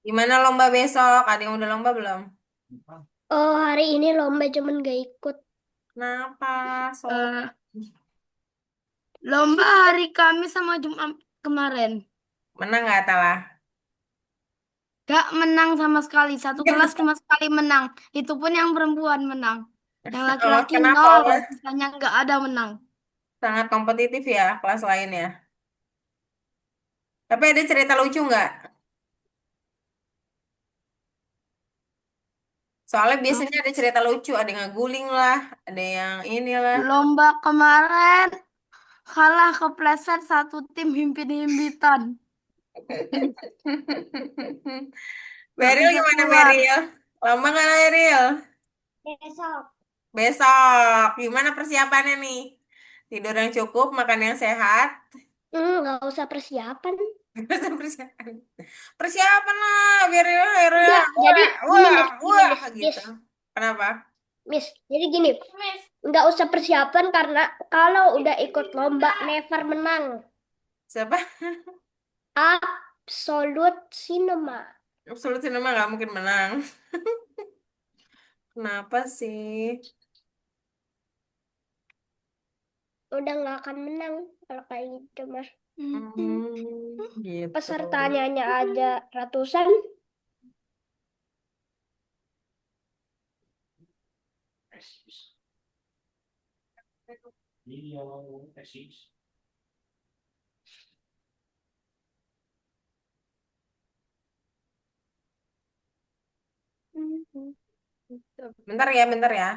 Gimana lomba besok? Ada yang udah lomba belum? Oh, hari ini lomba cuman gak ikut. Kenapa? So, Eh, Lomba hari Kamis sama Jumat kemarin. menang nggak Tala? Gak menang sama sekali. Satu kelas cuma sekali menang. Itu pun yang perempuan menang. Yang Oh, laki-laki kenapa? nol. Oh, Sisanya nggak ada menang. sangat kompetitif ya kelas lain ya. Tapi ada cerita lucu nggak? Soalnya biasanya Hmm, ada cerita lucu, ada yang ngeguling lah, ada yang inilah. Lomba kemarin kalah kepleset satu tim himpit-himpitan. Nggak Beril bisa gimana keluar. Beril? Lama nggak Beril? Besok. Besok, gimana persiapannya nih? Tidur yang cukup, makan yang sehat. Nggak usah persiapan. Gimana persiapan? Persiapan lah, Beril, Beril. Enggak, jadi Wah, gini wah, Miss, gini wah, Miss, gitu. Miss, Kenapa? Miss. Jadi gini, nggak usah persiapan karena kalau udah ikut lomba never menang. Siapa? Absolute Cinema. Absolut Cinema nggak mungkin menang. Kenapa sih? Udah nggak akan menang kalau kayak gitu mas. Gitu. Pesertanya hanya ada ratusan. Bentar ya, bentar ya.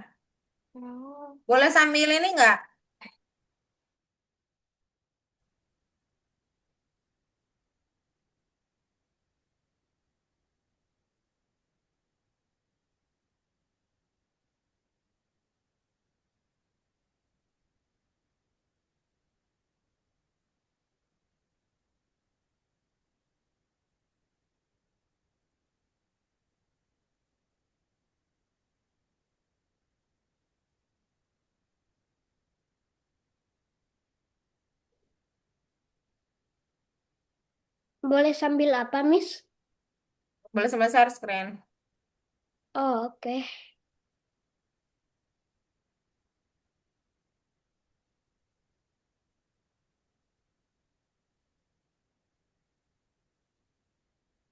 Boleh sambil ini nggak? Boleh sambil apa, Miss? Boleh sambil share screen. Oh, oke.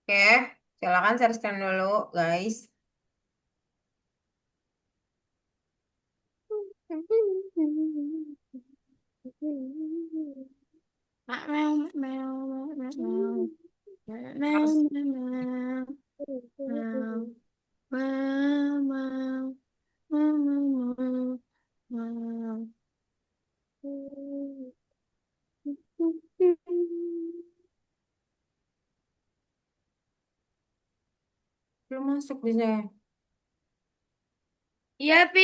Oke, silakan share screen dulu, guys. Belum masuk bisa. Iya, Pi.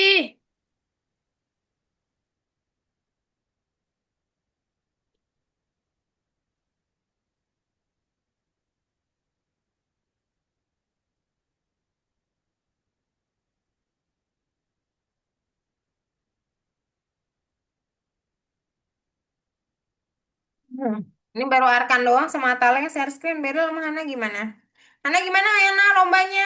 Hmm. Ini baru Arkan doang sama Atala yang share screen. Beda sama Hana gimana? Hana gimana Hana lombanya?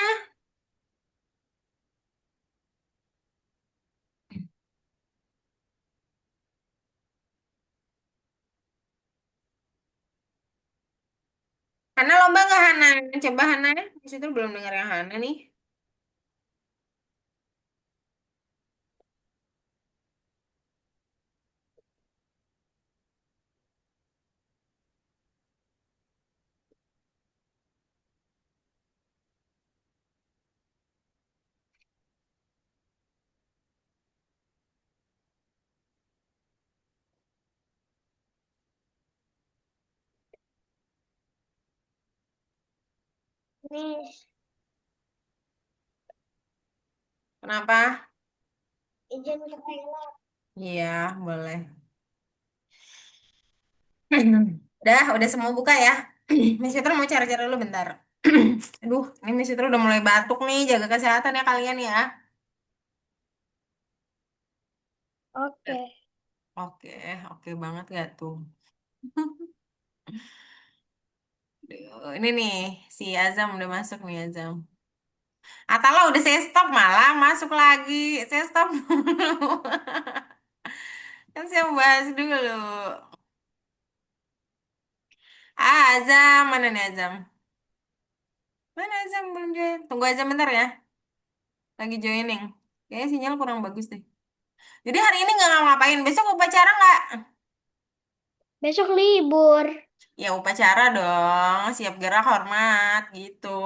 Hana lomba nggak Hana? Coba Hana. Di situ belum dengar yang Hana nih. Miss, Kenapa? izin ke toilet. Iya, boleh. Udah semua buka ya. Miss Fitri mau cari-cari dulu bentar. Aduh, ini Miss Fitri udah mulai batuk nih. Jaga kesehatan ya kalian ya. Oke. Oke, oke banget gak tuh? Duh, ini nih, si Azam udah masuk nih Azam. Atala udah saya stop malah masuk lagi. Saya stop dulu. Kan saya mau bahas dulu. Azam, mana nih Azam? Mana Azam belum join? Tunggu Azam bentar ya. Lagi joining. Kayaknya sinyal kurang bagus deh. Jadi hari ini nggak ngapain. Besok upacara nggak? Besok libur. Ya upacara dong. Siap gerak hormat gitu.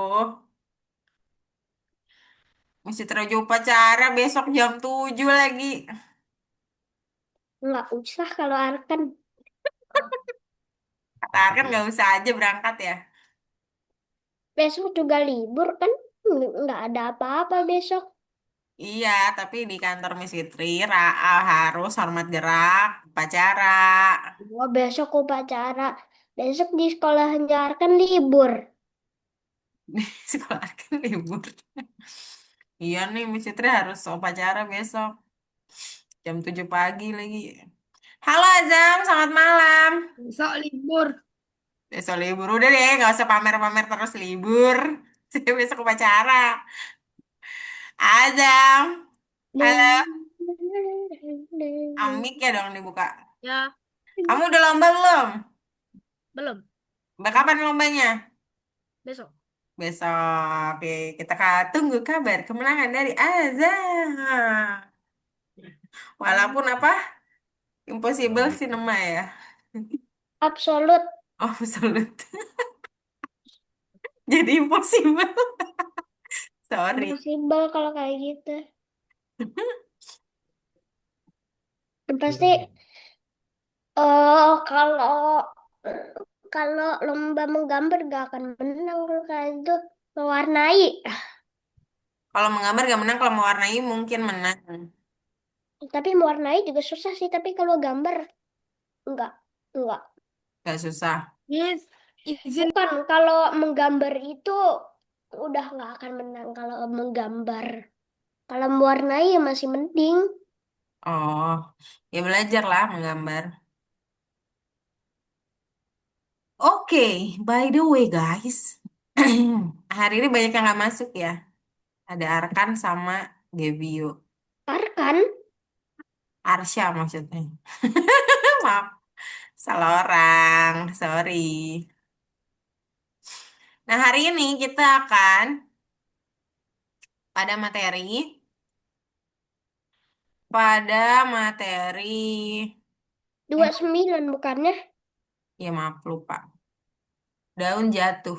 Mesti terus upacara besok jam 7 lagi. Nggak usah kalau Arkan. Kata Arkan nggak usah aja berangkat ya. Besok juga libur kan? Nggak ada apa-apa besok. Iya, tapi di kantor Miss Fitri, Ra'a harus hormat gerak, upacara. Oh, besok upacara. Besok di sekolahnya Arkan libur. Sekolah kan libur. Iya nih, Miss Fitri harus upacara besok. Jam 7 pagi lagi. Halo Azam, selamat malam. Besok libur. Besok libur. Udah deh, nggak usah pamer-pamer terus libur. Saya besok upacara. Azam, halo. Amik ya dong dibuka. Ya, Kamu udah lomba belum? belum. Kapan lombanya? Besok. Besok. Oke, kita tunggu kabar kemenangan dari Azam. Walaupun apa? Impossible Cinema ya. Absolut. Oh, absolute. Jadi impossible. Sorry. Impossible kalau kayak gitu. Pasti kalau kalau lomba menggambar gak akan menang kalau kayak itu. Mewarnai. Kalau menggambar gak menang, kalau mewarnai mungkin menang. Tapi mewarnai juga susah sih. Tapi kalau gambar enggak. Enggak. Gak susah. Yes. Izin. Bukan, kalau menggambar itu udah nggak akan menang kalau menggambar. Kalau mewarnai ya masih mending. Oh, ya belajar lah menggambar. Oke, by the way guys. Hari ini banyak yang gak masuk ya. Ada Arkan sama Gebio. Arkan, Arsya maksudnya. Maaf, salah orang. Sorry. Nah, hari ini kita akan pada materi, pada materi, dua sembilan bukannya? ya maaf lupa. Daun jatuh.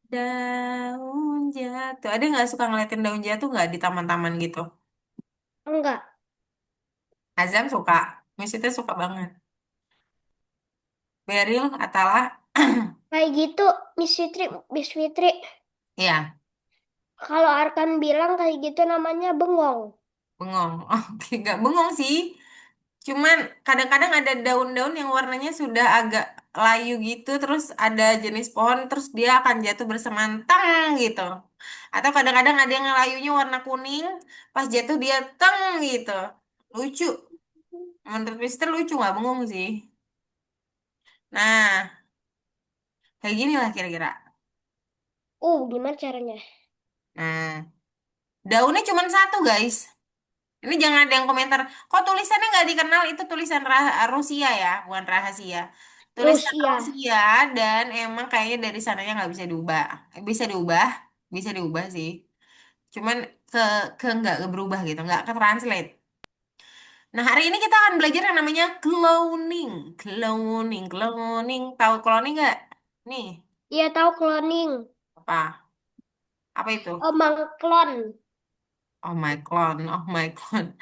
Daun jatuh. Ada nggak suka ngeliatin daun jatuh nggak di taman-taman gitu? Enggak. Azam suka. Misalnya suka banget. Beril, Atala. Kayak gitu, Miss Fitri, Miss Fitri. Ya, Kalau Arkan bilang kayak gitu namanya bengong. bengong. Oke, nggak bengong sih. Cuman kadang-kadang ada daun-daun yang warnanya sudah agak layu gitu, terus ada jenis pohon, terus dia akan jatuh bersemantang gitu. Atau kadang-kadang ada yang layunya warna kuning, pas jatuh dia teng gitu. Lucu. Menurut Mister lucu nggak bengong sih. Nah, kayak gini lah kira-kira. Gimana caranya? Nah, daunnya cuma satu guys. Ini jangan ada yang komentar, kok tulisannya nggak dikenal, itu tulisan Rusia ya, bukan rahasia. Tulisan Rusia. Rusia dan emang kayaknya dari sananya nggak bisa diubah. Bisa diubah, bisa diubah sih. Cuman ke nggak berubah gitu, nggak ke translate. Nah, hari ini kita akan belajar yang namanya cloning. Cloning, cloning. Tahu cloning nggak? Nih, Iya tahu cloning. apa? Apa itu? Mengklon. Oh my clone, oh my clone.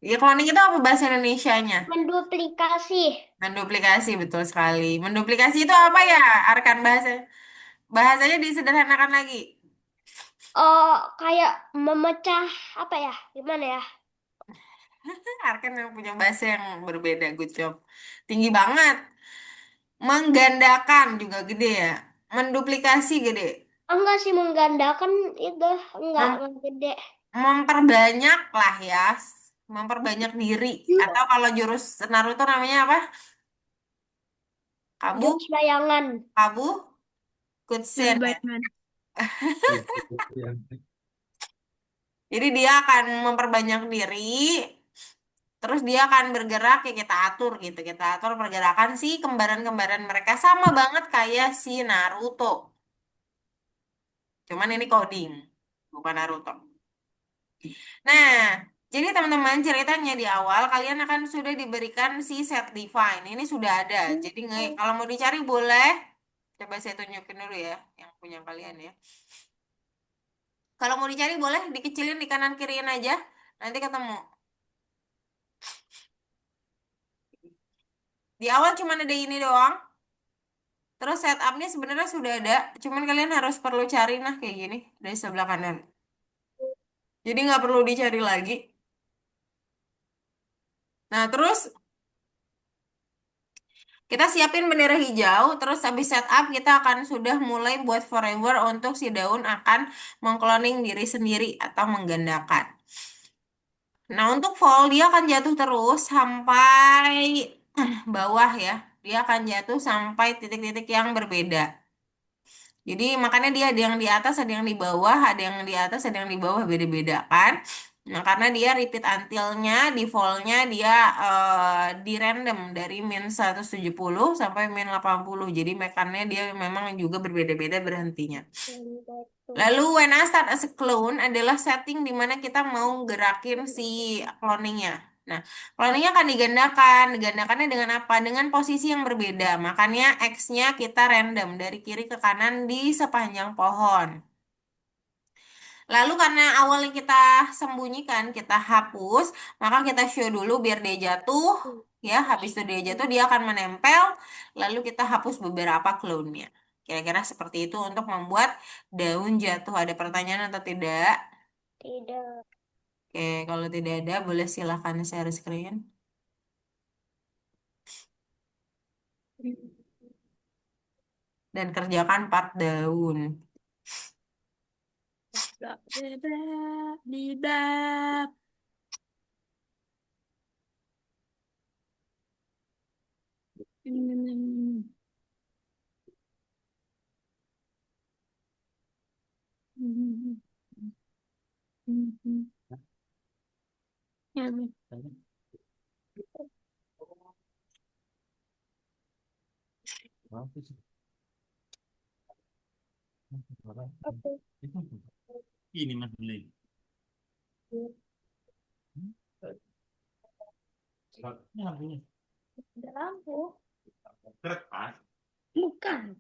Ya, cloning itu apa bahasa Indonesianya? Menduplikasi. Menduplikasi betul sekali. Menduplikasi itu apa ya? Arkan bahasa bahasanya disederhanakan lagi. Kayak memecah apa ya? Gimana ya? Arkan yang punya bahasa yang berbeda, good job. Tinggi banget. Menggandakan juga gede ya. Menduplikasi gede. Enggak sih menggandakan itu Mem- enggak gede. memperbanyak lah ya. Memperbanyak diri. Atau kalau jurus Naruto namanya apa? Kabu? Jurus bayangan. Kabu? Kutsen Lebih ya. baik mana? Jadi dia akan memperbanyak diri, terus dia akan bergerak ya kita atur gitu. Kita atur pergerakan si kembaran-kembaran mereka sama banget kayak si Naruto. Cuman ini coding, bukan Naruto. Nah, jadi teman-teman ceritanya di awal kalian akan sudah diberikan si set define. Ini sudah ada. Jadi kalau mau dicari boleh. Coba saya tunjukin dulu ya, yang punya kalian ya. Kalau mau dicari boleh dikecilin di kanan kiriin aja. Nanti ketemu. Di awal cuma ada ini doang. Terus setupnya sebenarnya sudah ada. Cuman kalian harus perlu cari nah kayak gini dari sebelah kanan. Jadi nggak perlu dicari lagi. Nah, terus kita siapin bendera hijau, terus habis setup kita akan sudah mulai buat forever untuk si daun akan mengkloning diri sendiri atau menggandakan. Nah, untuk fall dia akan jatuh terus sampai bawah ya. Dia akan jatuh sampai titik-titik yang berbeda. Jadi makanya dia ada yang di atas, ada yang di bawah, ada yang di atas, ada yang di bawah, beda-beda kan. Nah, karena dia repeat until-nya, default-nya dia di random dari min 170 sampai min 80. Jadi mekannya dia memang juga berbeda-beda berhentinya. Lalu when I start as a clone adalah setting di mana kita mau gerakin si cloningnya. Nah, cloningnya akan digandakan. Digandakannya dengan apa? Dengan posisi yang berbeda. Makanya X-nya kita random dari kiri ke kanan di sepanjang pohon. Lalu karena awalnya kita sembunyikan, kita hapus, maka kita show dulu biar dia jatuh. Ya, habis itu dia jatuh, dia akan menempel. Lalu kita hapus beberapa clone-nya. Kira-kira seperti itu untuk membuat daun jatuh. Ada pertanyaan atau tidak? Tidak. Oke, kalau tidak ada, boleh silakan share screen. Dan kerjakan part daun. Bla, bla, bla, di bla. Hmm, hmm, hmm, hmm. Ya, Oke. Ini Mas beli. Ini harganya Ada lampu. kertas. bukan.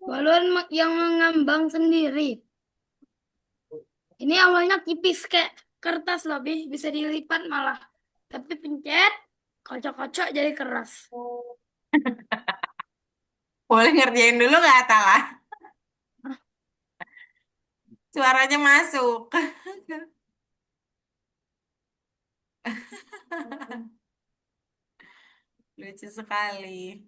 Balon yang mengambang sendiri. Ini awalnya tipis kayak kertas loh, bisa dilipat malah. Tapi pencet, kocok-kocok jadi keras. Boleh ngerjain dulu nggak, Atala? Suaranya masuk. Lucu sekali.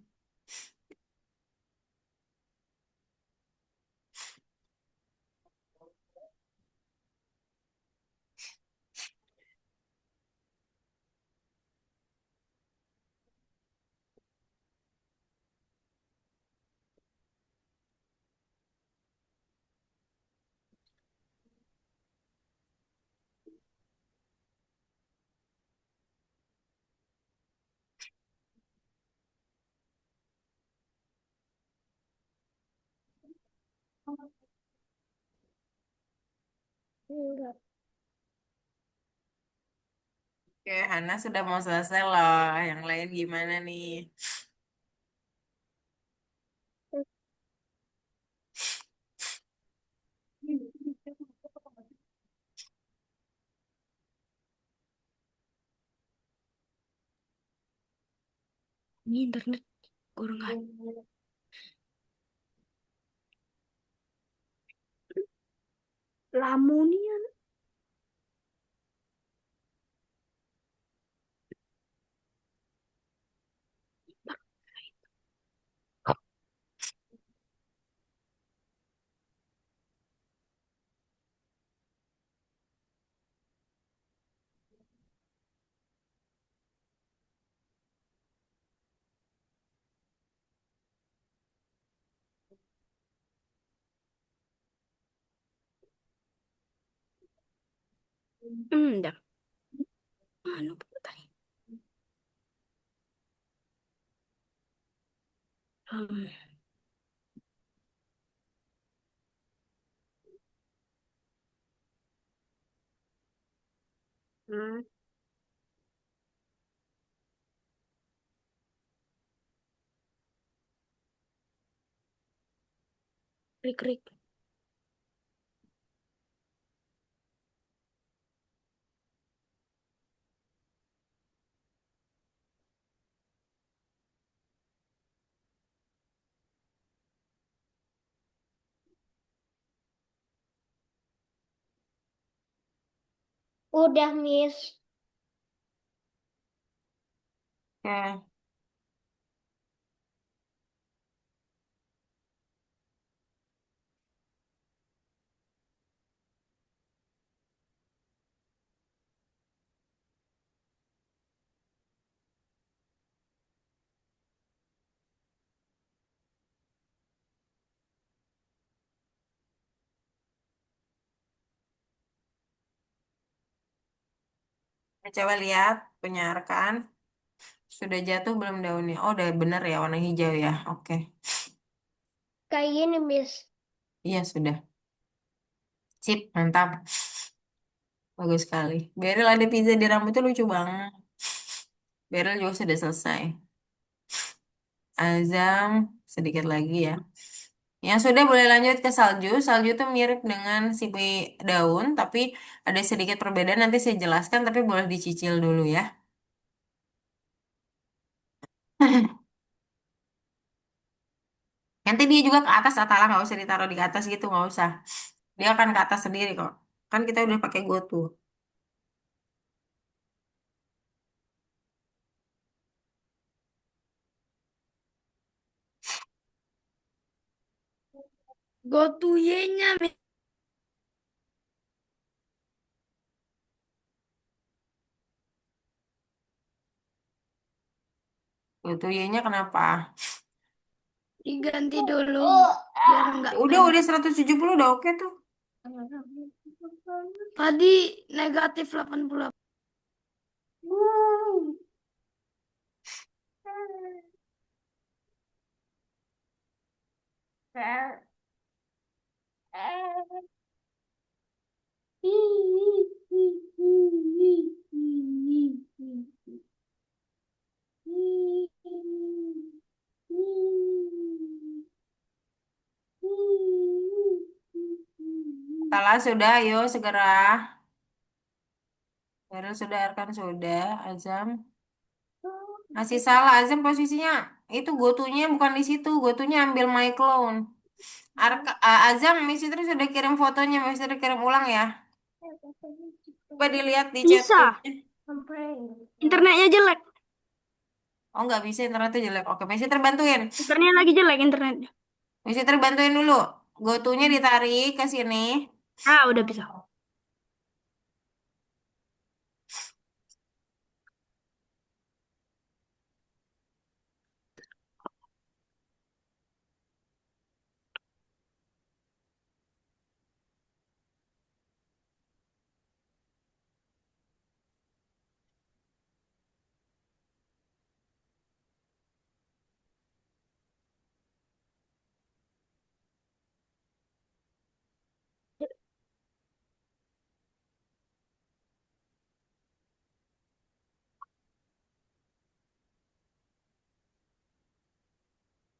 Enggak. Oke, Hana sudah mau selesai loh. Yang lain gimana nih? Ini internet kurang aja. Lamunian. Udah. Lupa tadi. Hmm. Hmm. Krik krik. Udah, Miss. Oke. Coba lihat punya rekan. Sudah jatuh belum daunnya? Oh, udah bener ya warna hijau ya. Oke. Kayak gini, Miss. Iya, sudah. Sip, mantap. Bagus sekali. Beril ada pizza di rambutnya lucu banget. Beril juga sudah selesai. Azam, sedikit lagi ya. Yang sudah boleh lanjut ke salju. Salju itu mirip dengan si daun, tapi ada sedikit perbedaan. Nanti saya jelaskan, tapi boleh dicicil dulu ya. Nanti dia juga ke atas, Atala nggak usah ditaruh di atas gitu, nggak usah. Dia akan ke atas sendiri kok. Kan kita udah pakai GoTo. Go to Y-nya. GoTo Y-nya kenapa? Diganti dulu biar nggak Ya udah blank. 170 udah oke tuh. Tadi negatif 88. Salah sudah, ayo segera. Eril sudah, Arkan sudah, Azam. Masih salah, Azam posisinya itu gotunya bukan di situ. Gotunya ambil my clone. Azam, Miss Fitri sudah kirim fotonya, Miss Fitri kirim ulang ya. Coba dilihat di chat Bisa. grupnya. Internetnya jelek. Oh nggak bisa, internetnya jelek. Oke, Miss Fitri bantuin. Internetnya lagi jelek internetnya. Miss Fitri bantuin dulu. Gotunya ditarik ke sini. Ah, udah bisa.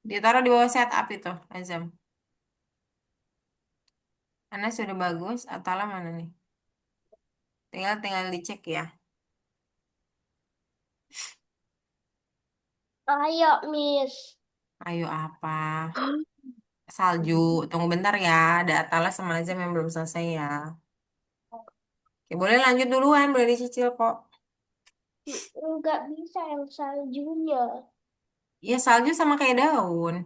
Ditaruh di bawah setup itu, Azam. Mana sudah bagus, Atala mana nih? Tinggal tinggal dicek ya. Ayo, Miss. Ayo apa? Salju. Tunggu bentar ya. Ada Atala sama Azam yang belum selesai ya. Oke, boleh lanjut duluan, boleh dicicil kok. Nggak bisa yang saljunya. Iya, salju sama kayak daun.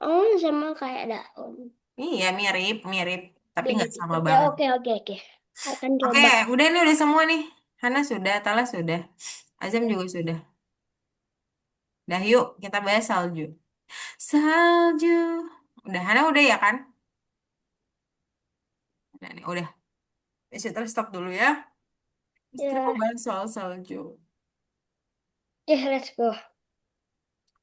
Oh, sama kayak daun. Iya, mirip, mirip. Tapi Beda nggak sama dikit. Ya, banget. oke, oke, oke. Akan Oke, coba. udah nih, udah semua nih. Hana sudah, Atala sudah. Azam juga sudah. Dah yuk, kita bahas salju. Salju. Udah, Hana udah ya kan? Udah nih, udah. Terus stop dulu ya. Terus kita mau Ya, bahas soal salju. let's go.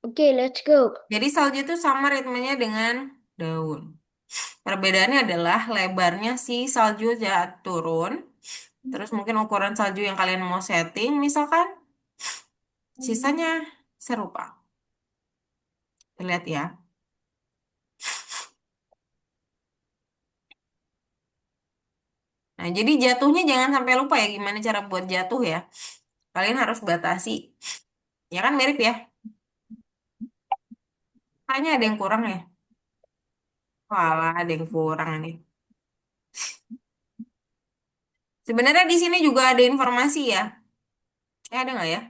Oke, let's go. Jadi salju itu sama ritmenya dengan daun. Perbedaannya adalah lebarnya si salju turun. Terus mungkin ukuran salju yang kalian mau setting, misalkan sisanya serupa. Kita lihat ya. Nah, jadi jatuhnya jangan sampai lupa ya gimana cara buat jatuh ya. Kalian harus batasi. Ya kan mirip ya. Kayaknya ada yang kurang ya. Walah, ada yang kurang nih. Sebenarnya di sini juga ada informasi ya. Ada nggak ya?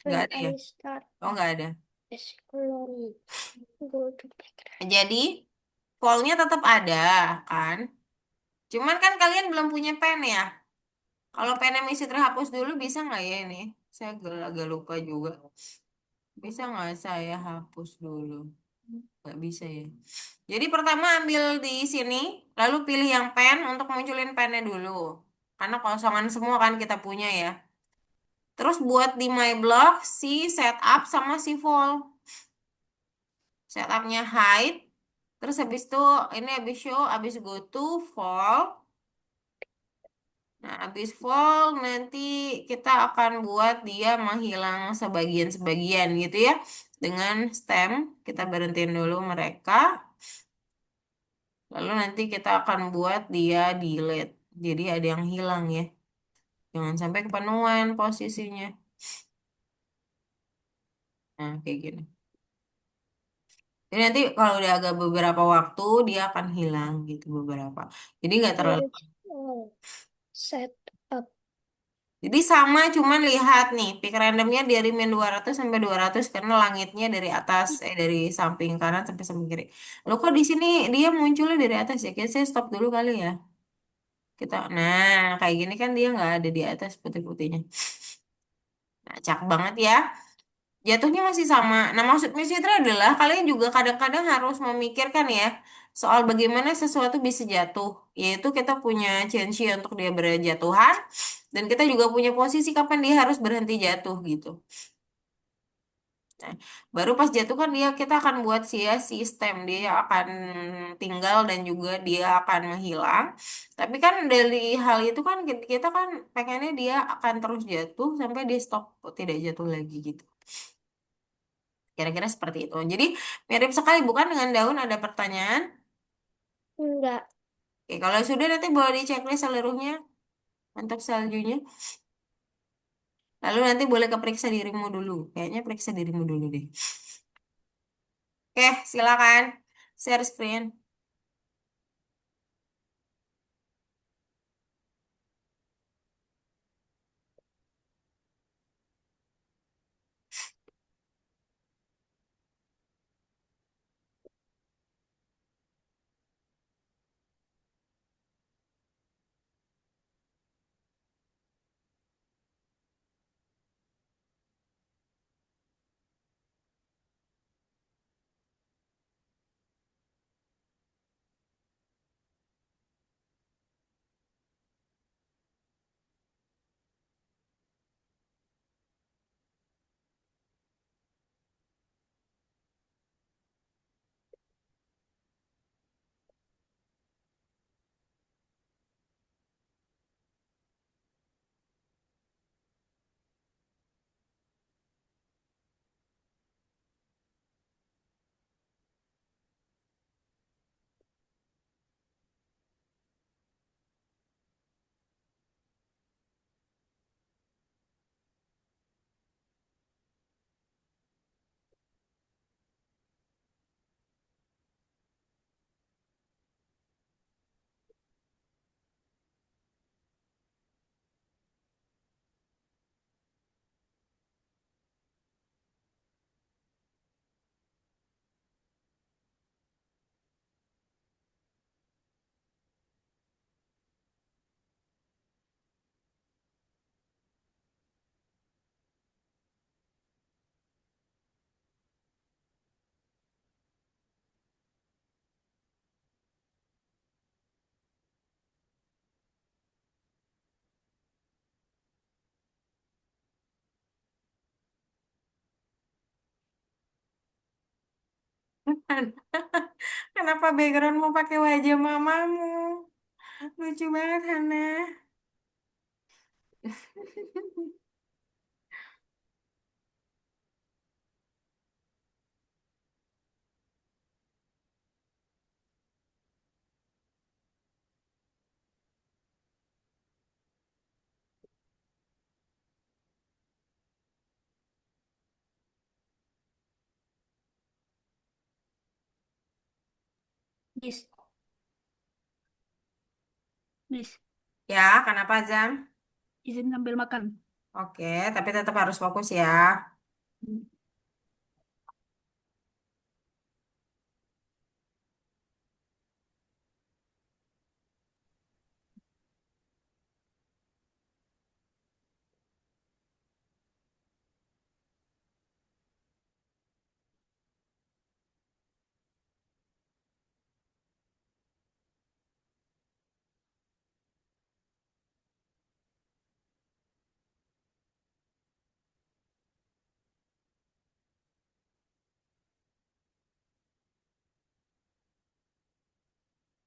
Nggak When ada ya? I start Oh, nggak ada. exploring, go to background. Jadi, polnya tetap ada kan? Cuman kan kalian belum punya pen ya. Kalau pennya misi terhapus dulu bisa nggak ya ini? Saya agak lupa juga. Bisa nggak saya hapus dulu? Nggak bisa ya. Jadi pertama ambil di sini, lalu pilih yang pen untuk munculin pennya dulu. Karena kosongan semua kan kita punya ya. Terus buat di my block si setup sama si vol. Setupnya hide. Terus habis itu ini habis show, habis go to vol. Nah, habis fall nanti kita akan buat dia menghilang sebagian-sebagian gitu ya. Dengan stem, kita berhentiin dulu mereka. Lalu nanti kita akan buat dia delete. Jadi ada yang hilang ya. Jangan sampai kepenuhan posisinya. Nah, kayak gini. Jadi nanti kalau udah agak beberapa waktu, dia akan hilang gitu beberapa. Jadi nggak terlalu. Let's set up. Jadi sama cuman lihat nih, peak randomnya dari min 200 sampai 200 karena langitnya dari atas, dari samping kanan sampai samping kiri. Lo kok di sini dia munculnya dari atas ya? Kayaknya saya stop dulu kali ya. Nah kayak gini kan dia nggak ada di atas putih-putihnya. Nah, cakep banget ya. Jatuhnya masih sama. Nah, maksud Miss Fitra adalah kalian juga kadang-kadang harus memikirkan ya soal bagaimana sesuatu bisa jatuh. Yaitu kita punya change untuk dia berjatuhan dan kita juga punya posisi kapan dia harus berhenti jatuh gitu. Nah, baru pas jatuh kan dia kita akan buat sistem dia akan tinggal dan juga dia akan menghilang. Tapi kan dari hal itu kan kita kan pengennya dia akan terus jatuh sampai dia stop tidak jatuh lagi gitu. Kira-kira seperti itu. Jadi mirip sekali bukan dengan daun ada pertanyaan? Enggak. Oke, kalau sudah nanti boleh diceklis seluruhnya untuk saljunya. Lalu nanti boleh keperiksa dirimu dulu. Kayaknya periksa dirimu dulu deh. Oke, silakan share screen. Kenapa backgroundmu pakai wajah mamamu? Lucu banget, Hana. Miss, Miss, Ya, kenapa, Zam? izin sambil makan. Oke, tapi tetap harus fokus ya.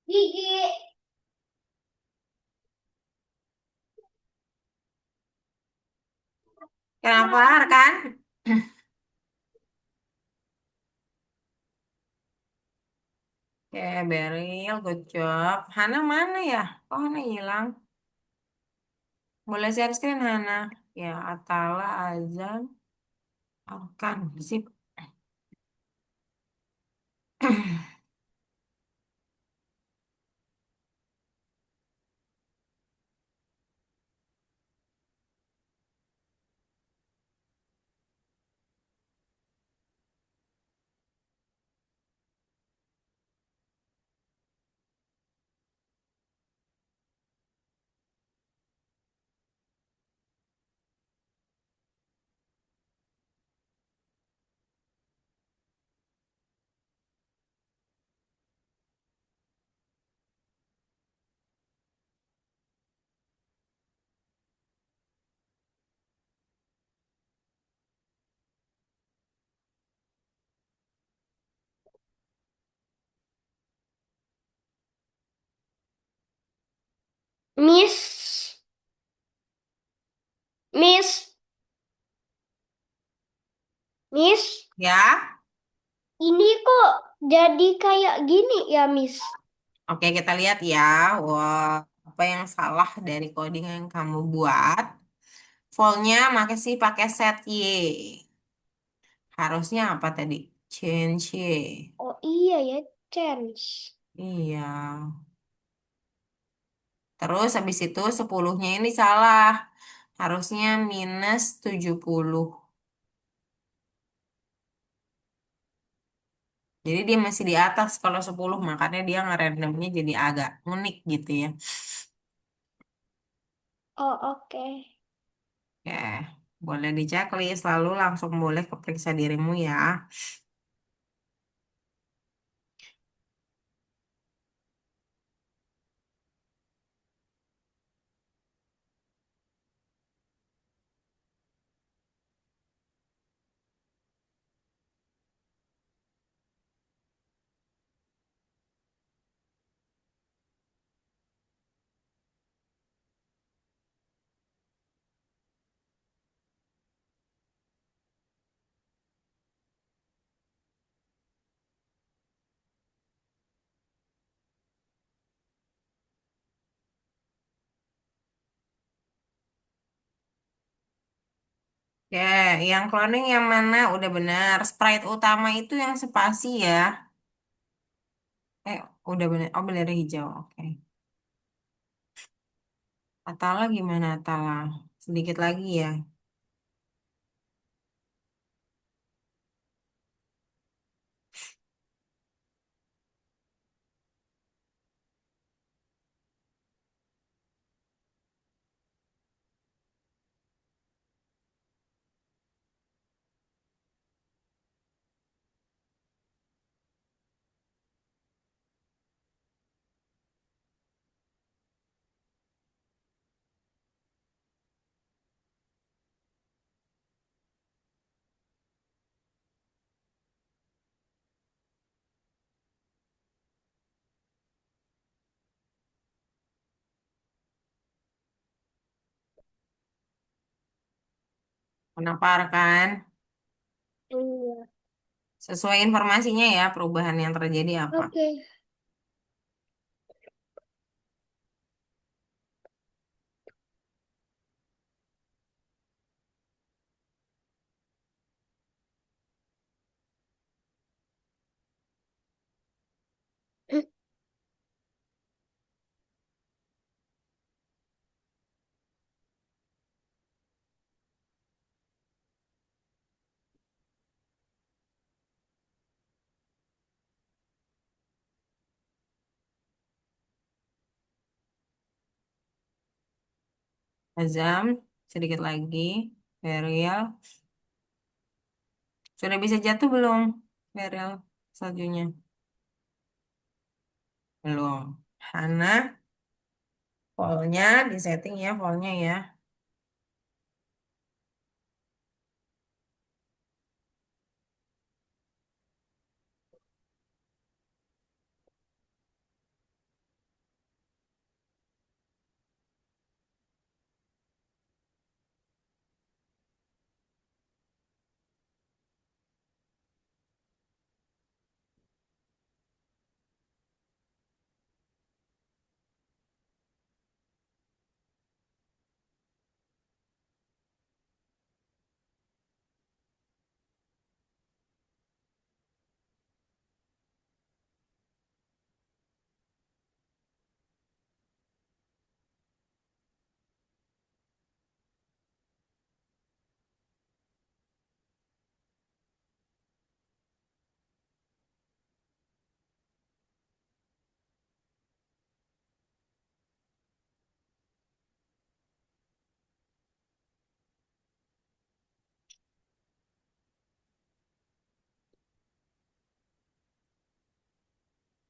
Gigi. Kenapa, rekan? Oke, Beril, good job. Hana mana ya? Oh, Hana hilang. Boleh share screen, Hana? Ya, Atala, Azam, Arkan. Sip. Miss, Miss, Miss, Ya, ini kok jadi kayak gini ya, Miss? oke kita lihat ya. Wah, apa yang salah dari coding yang kamu buat? Fallnya masih pakai set Y. Harusnya apa tadi? Change Y. Oh iya ya, chance. Iya. Terus habis itu 10-nya ini salah. Harusnya minus 70. Jadi dia masih di atas kalau 10, makanya dia ngerandomnya jadi agak unik gitu ya. Oh oke. Oke, boleh di-checklist, lalu langsung boleh keperiksa dirimu ya. Oke, yang cloning yang mana? Udah benar. Sprite utama itu yang spasi ya. Eh, udah benar. Oh, benar hijau. Oke. Atala gimana Atala? Sedikit lagi ya. Kenapa kan? Iya. Sesuai informasinya ya, perubahan yang terjadi apa? Oke. Azam, sedikit lagi. Berial, sudah bisa jatuh belum? Berial, saljunya. Belum. Hana, volnya di setting ya, volnya ya.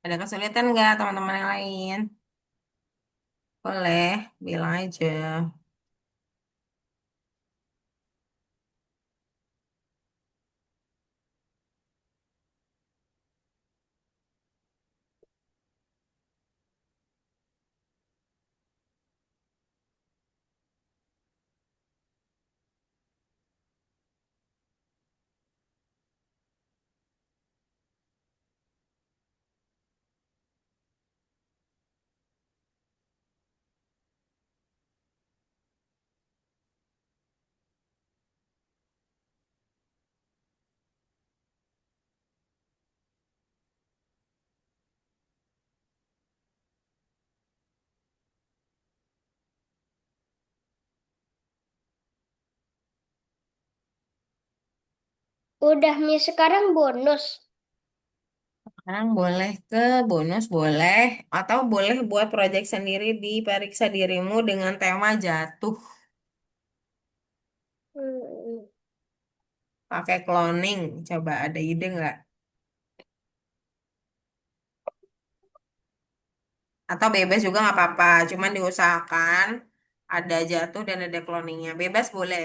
Ada kesulitan nggak teman-teman yang lain? Boleh, bilang aja. Udah Miss sekarang bonus. Sekarang boleh ke bonus, boleh. Atau boleh buat proyek sendiri di periksa dirimu dengan tema jatuh. Hmm. Pakai cloning. Coba ada ide nggak? Atau bebas juga nggak apa-apa. Cuman diusahakan ada jatuh dan ada cloningnya. Bebas boleh.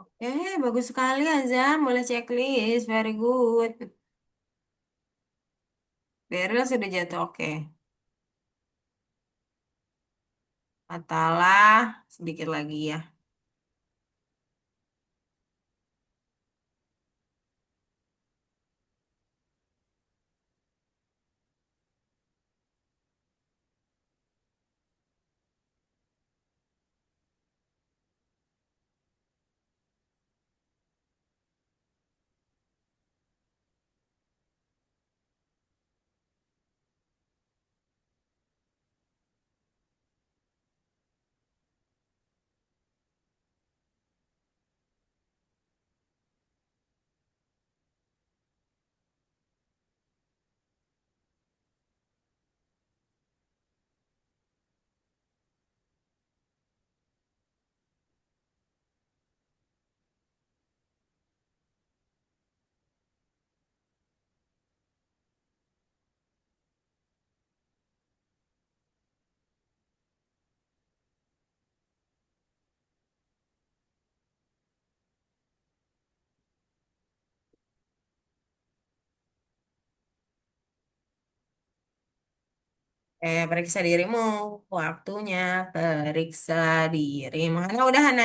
Oke, bagus sekali Azam. Boleh checklist. Very good. Beryl sudah jatuh. Oke. Katalah sedikit lagi ya. Periksa dirimu. Waktunya periksa diri. Mana udah Hana?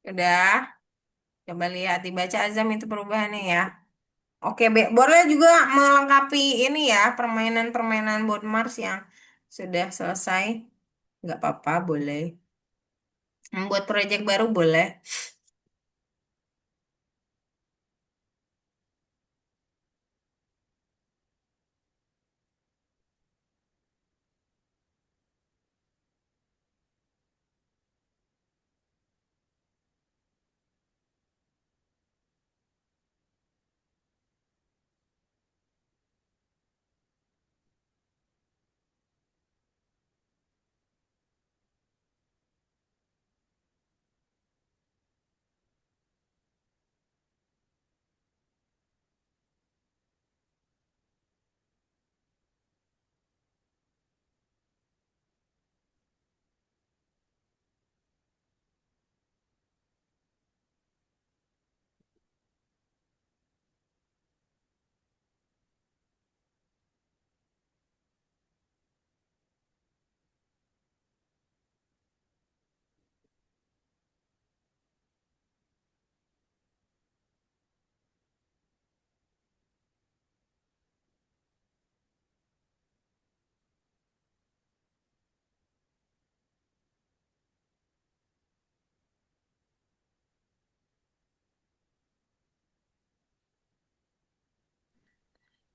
Udah. Coba lihat dibaca Azam itu perubahannya ya. Oke, boleh juga melengkapi ini ya, permainan-permainan board Mars yang sudah selesai. Nggak apa-apa, boleh. Membuat proyek baru boleh.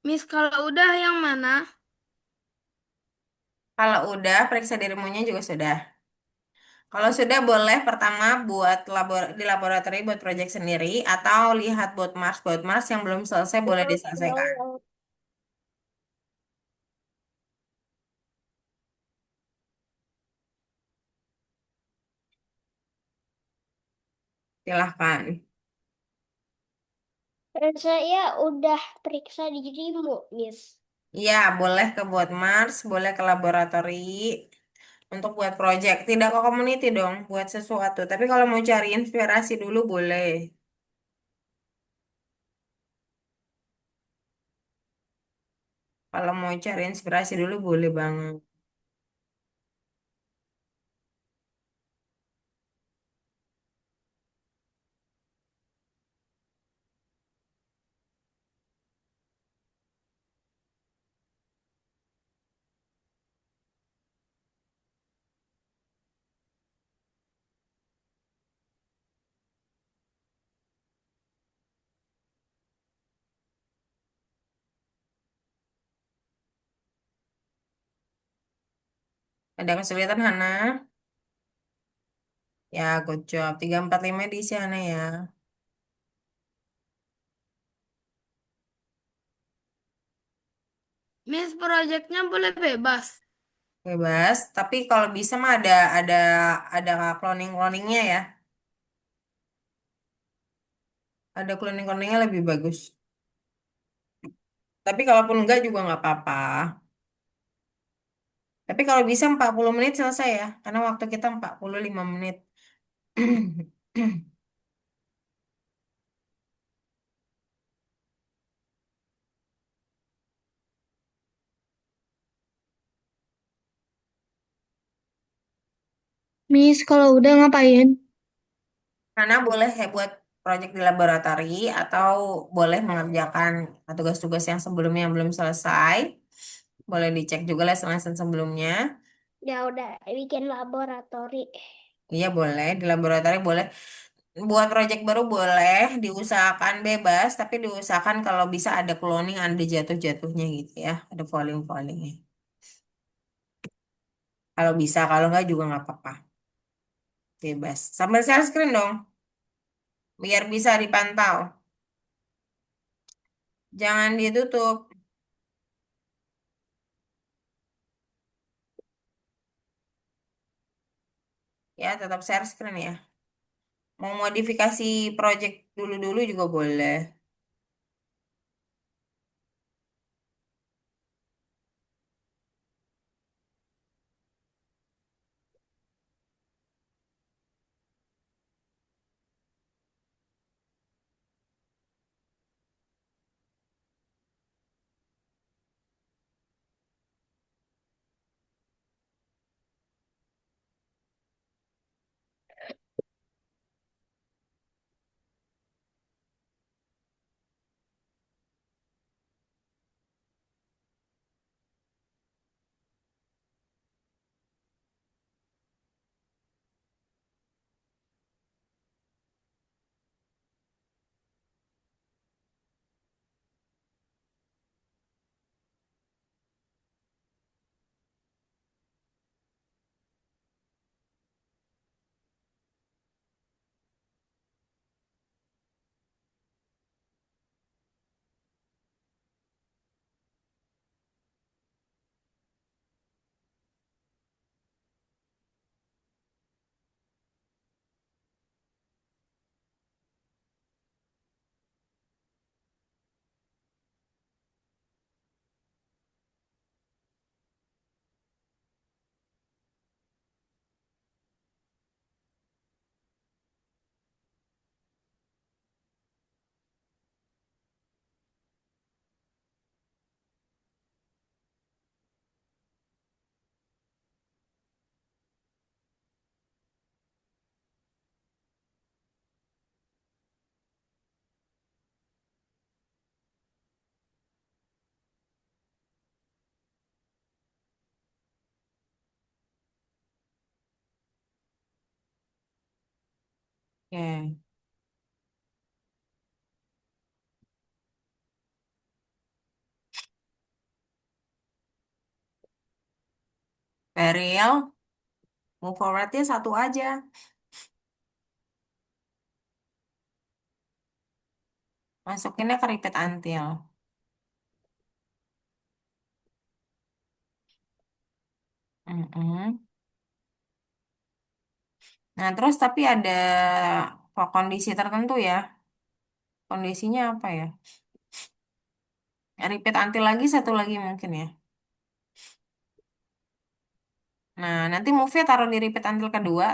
Miss, kalau udah yang mana? Kalau udah, periksa dirimunya juga sudah. Kalau sudah boleh pertama buat di laboratori buat proyek sendiri atau lihat buat Mars yang belum selesai boleh diselesaikan. Silahkan. Saya udah periksa dirimu, Miss. Iya, boleh ke buat Mars, boleh ke laboratori untuk buat proyek. Tidak ke community dong, buat sesuatu. Tapi kalau mau cari inspirasi dulu boleh. Kalau mau cari inspirasi dulu boleh banget. Ada kesulitan Hana? Ya, good job. 345 diisi Hana ya. Miss, proyeknya boleh bebas. Bebas. Tapi kalau bisa mah ada cloning-cloningnya ya. Ada cloning-cloningnya lebih bagus. Tapi kalaupun enggak juga nggak apa-apa. Tapi kalau bisa 40 menit selesai ya. Karena waktu kita 45 menit. Miss, kalau udah ngapain? Karena boleh ya buat proyek di laboratori atau boleh mengerjakan tugas-tugas yang sebelumnya yang belum selesai. Boleh dicek juga lesson-lesson sebelumnya. Ya udah bikin laboratori. Iya boleh, di laboratori boleh. Buat proyek baru boleh, diusahakan bebas, tapi diusahakan kalau bisa ada cloning, ada jatuh-jatuhnya gitu ya. Ada falling-fallingnya. Kalau bisa, kalau nggak juga nggak apa-apa. Bebas. Sambil share screen dong, biar bisa dipantau. Jangan ditutup. Ya, tetap share screen ya. Mau modifikasi project dulu-dulu juga boleh. Oke. Beril, move forwardnya satu aja. Masukinnya ke repeat until. Mm-mm. Nah, terus tapi ada kondisi tertentu ya. Kondisinya apa ya? Repeat until lagi satu lagi mungkin ya. Nah, nanti move-nya taruh di repeat until kedua.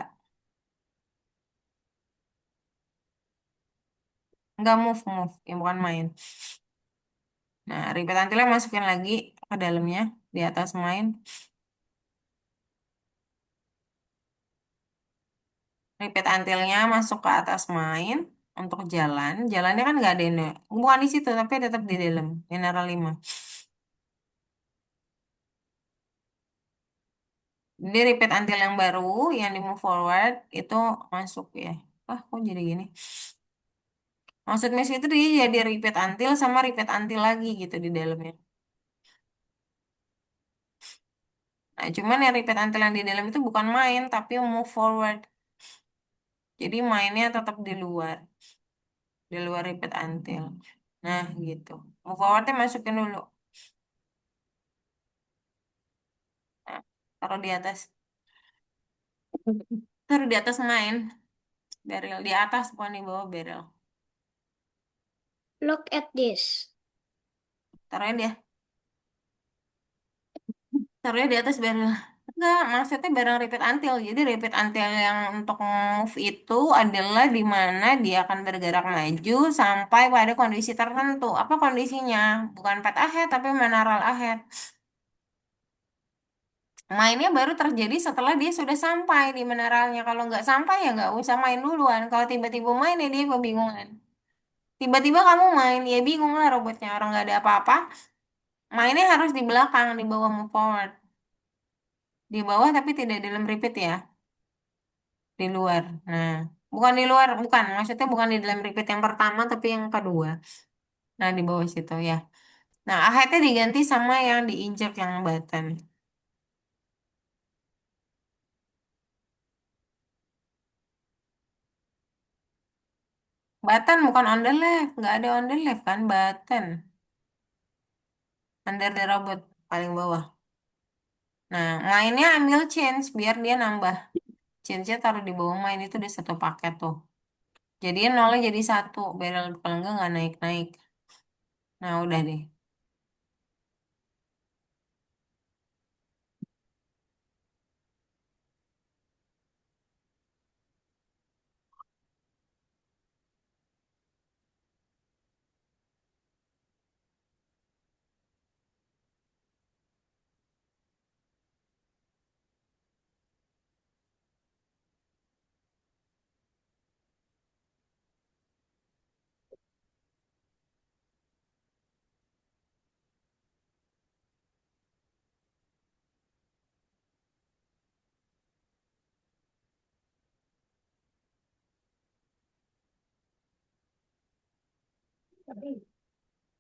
Enggak move, move. Ya bukan main. Nah, repeat until-nya masukin lagi ke dalamnya. Di atas main. Repeat until-nya masuk ke atas main. Untuk jalan. Jalannya kan nggak ada yang... Bukan di situ, tapi tetap di dalam. General 5. Jadi repeat until yang baru, yang di move forward, itu masuk ya. Ah, kok jadi gini? Maksud Miss itu dia jadi repeat until sama repeat until lagi gitu di dalamnya. Nah, cuman yang repeat until yang di dalam itu bukan main, tapi move forward. Jadi mainnya tetap di luar repeat until. Nah, gitu. Move forwardnya masukin dulu. Nah, taruh di atas. Taruh di atas main. Barrel. Di atas, bukan di bawah barrel. Look at this. Taruhnya dia. Taruhnya di atas barrel. Enggak, maksudnya barang repeat until. Jadi repeat until yang untuk move itu adalah di mana dia akan bergerak maju sampai pada kondisi tertentu. Apa kondisinya? Bukan pet ahead, tapi mineral ahead. Mainnya baru terjadi setelah dia sudah sampai di mineralnya. Kalau nggak sampai ya nggak usah main duluan. Kalau tiba-tiba main ya dia kebingungan. Tiba-tiba kamu main, ya bingung lah robotnya. Orang nggak ada apa-apa. Mainnya harus di belakang, di bawah move forward. Di bawah tapi tidak dalam repeat ya. Di luar. Nah, bukan di luar, bukan. Maksudnya bukan di dalam repeat yang pertama, tapi yang kedua. Nah, di bawah situ ya. Nah, aheadnya diganti sama yang diinjak yang button. Button bukan on the left. Nggak ada on the left kan, button. Under the robot, paling bawah. Nah, mainnya ambil change biar dia nambah. Change-nya taruh di bawah main itu udah satu paket tuh. Jadi nolnya jadi satu. Barrel kalau enggak nggak naik-naik. Nah, udah deh.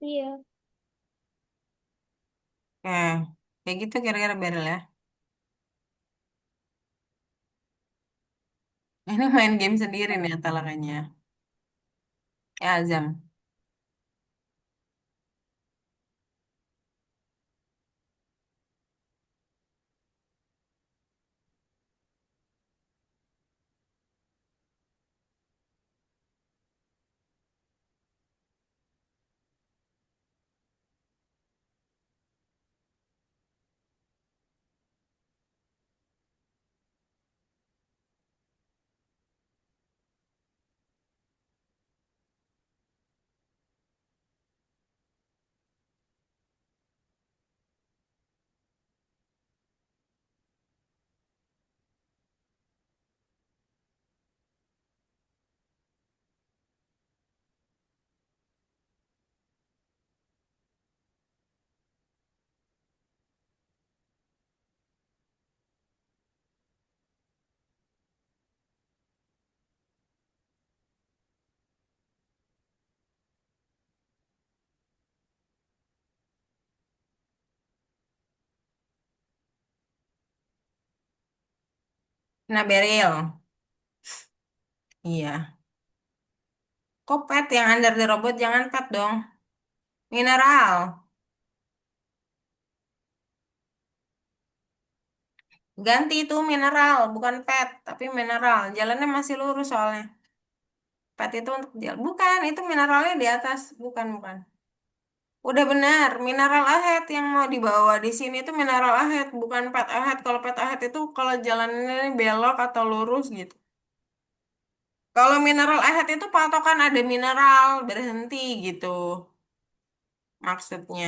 Iya. Nah, kayak gitu kira-kira barrel ya. Ini main game sendiri nih atalakannya. Ya, Azam. Nah, Beril. Iya. Kok pet yang under the robot jangan pet dong. Mineral. Ganti itu mineral, bukan pet, tapi mineral. Jalannya masih lurus soalnya. Pet itu untuk jalan. Bukan, itu mineralnya di atas. Bukan, bukan. Udah benar, mineral ahead yang mau dibawa di sini itu mineral ahead, bukan pet ahead. Kalau pet ahead itu kalau jalannya belok atau lurus gitu. Kalau mineral ahead itu patokan ada mineral berhenti gitu maksudnya.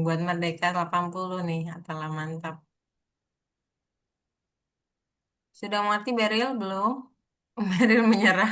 Buat Merdeka 80 nih, Atala mantap. Sudah mati Beril belum? Beril menyerah.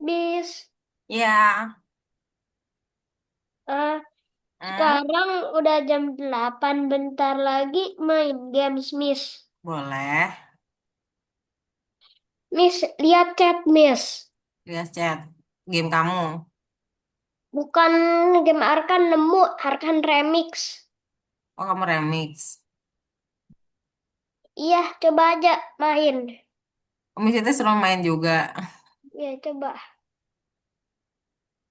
Bis. Ya. Eh, Hmm, sekarang udah jam 8, bentar lagi main games, Miss. boleh. Miss, lihat chat, Miss. Lihat chat. Game kamu. Bukan game Arkan, nemu Arkan Remix. Oh, kamu remix. Iya, coba aja main. Kamu itu suruh main juga. Ya, coba.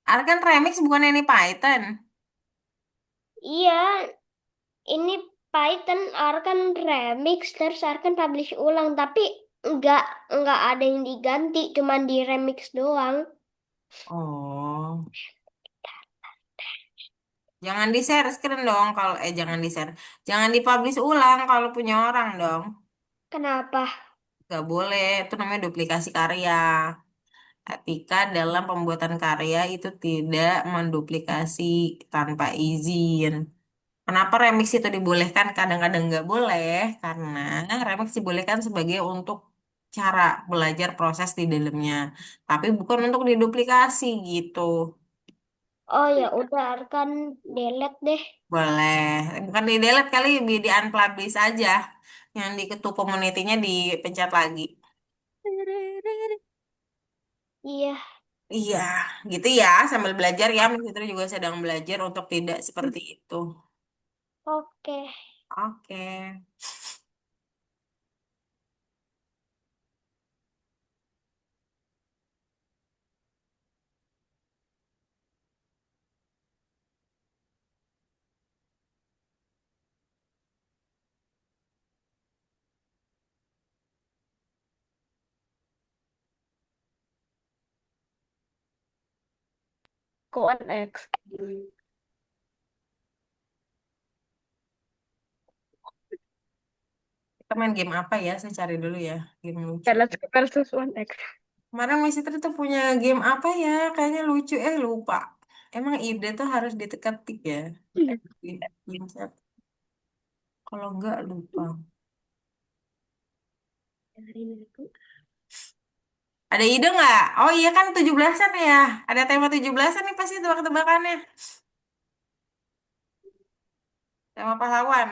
Arkan remix bukan ini Python. Iya, ini Python Arkan Remix terus Arkan publish ulang, tapi nggak nggak ada yang diganti, cuman di remix doang. Oh. Jangan di-share screen dong kalau jangan di-share. Jangan dipublish ulang kalau punya orang dong. Kenapa? Gak boleh, itu namanya duplikasi karya. Etika dalam pembuatan karya itu tidak menduplikasi tanpa izin. Kenapa remix itu dibolehkan, kadang-kadang nggak boleh? Karena remix dibolehkan sebagai untuk cara belajar proses di dalamnya, tapi bukan untuk diduplikasi gitu. Oh ya udah Arkan delete deh. Boleh, bukan di delete kali, di unpublish aja. Yang di ketua community-nya dipencet lagi. Iya, Iya, gitu ya. Sambil belajar ya, Miss Fitri juga sedang belajar untuk tidak seperti itu. oke. Oke. Koan X. Kita main game apa ya? Saya cari dulu ya. Game lucu. Let's versus One X. Kemarin Miss Fitri tuh punya game apa ya? Kayaknya lucu. Lupa. Emang ide tuh harus diteketik ya. Game set. Kalau enggak lupa. Ada ide nggak? Oh iya kan 17-an ya. Ada tema 17-an nih pasti tebak-tebakannya. Tema pahlawan.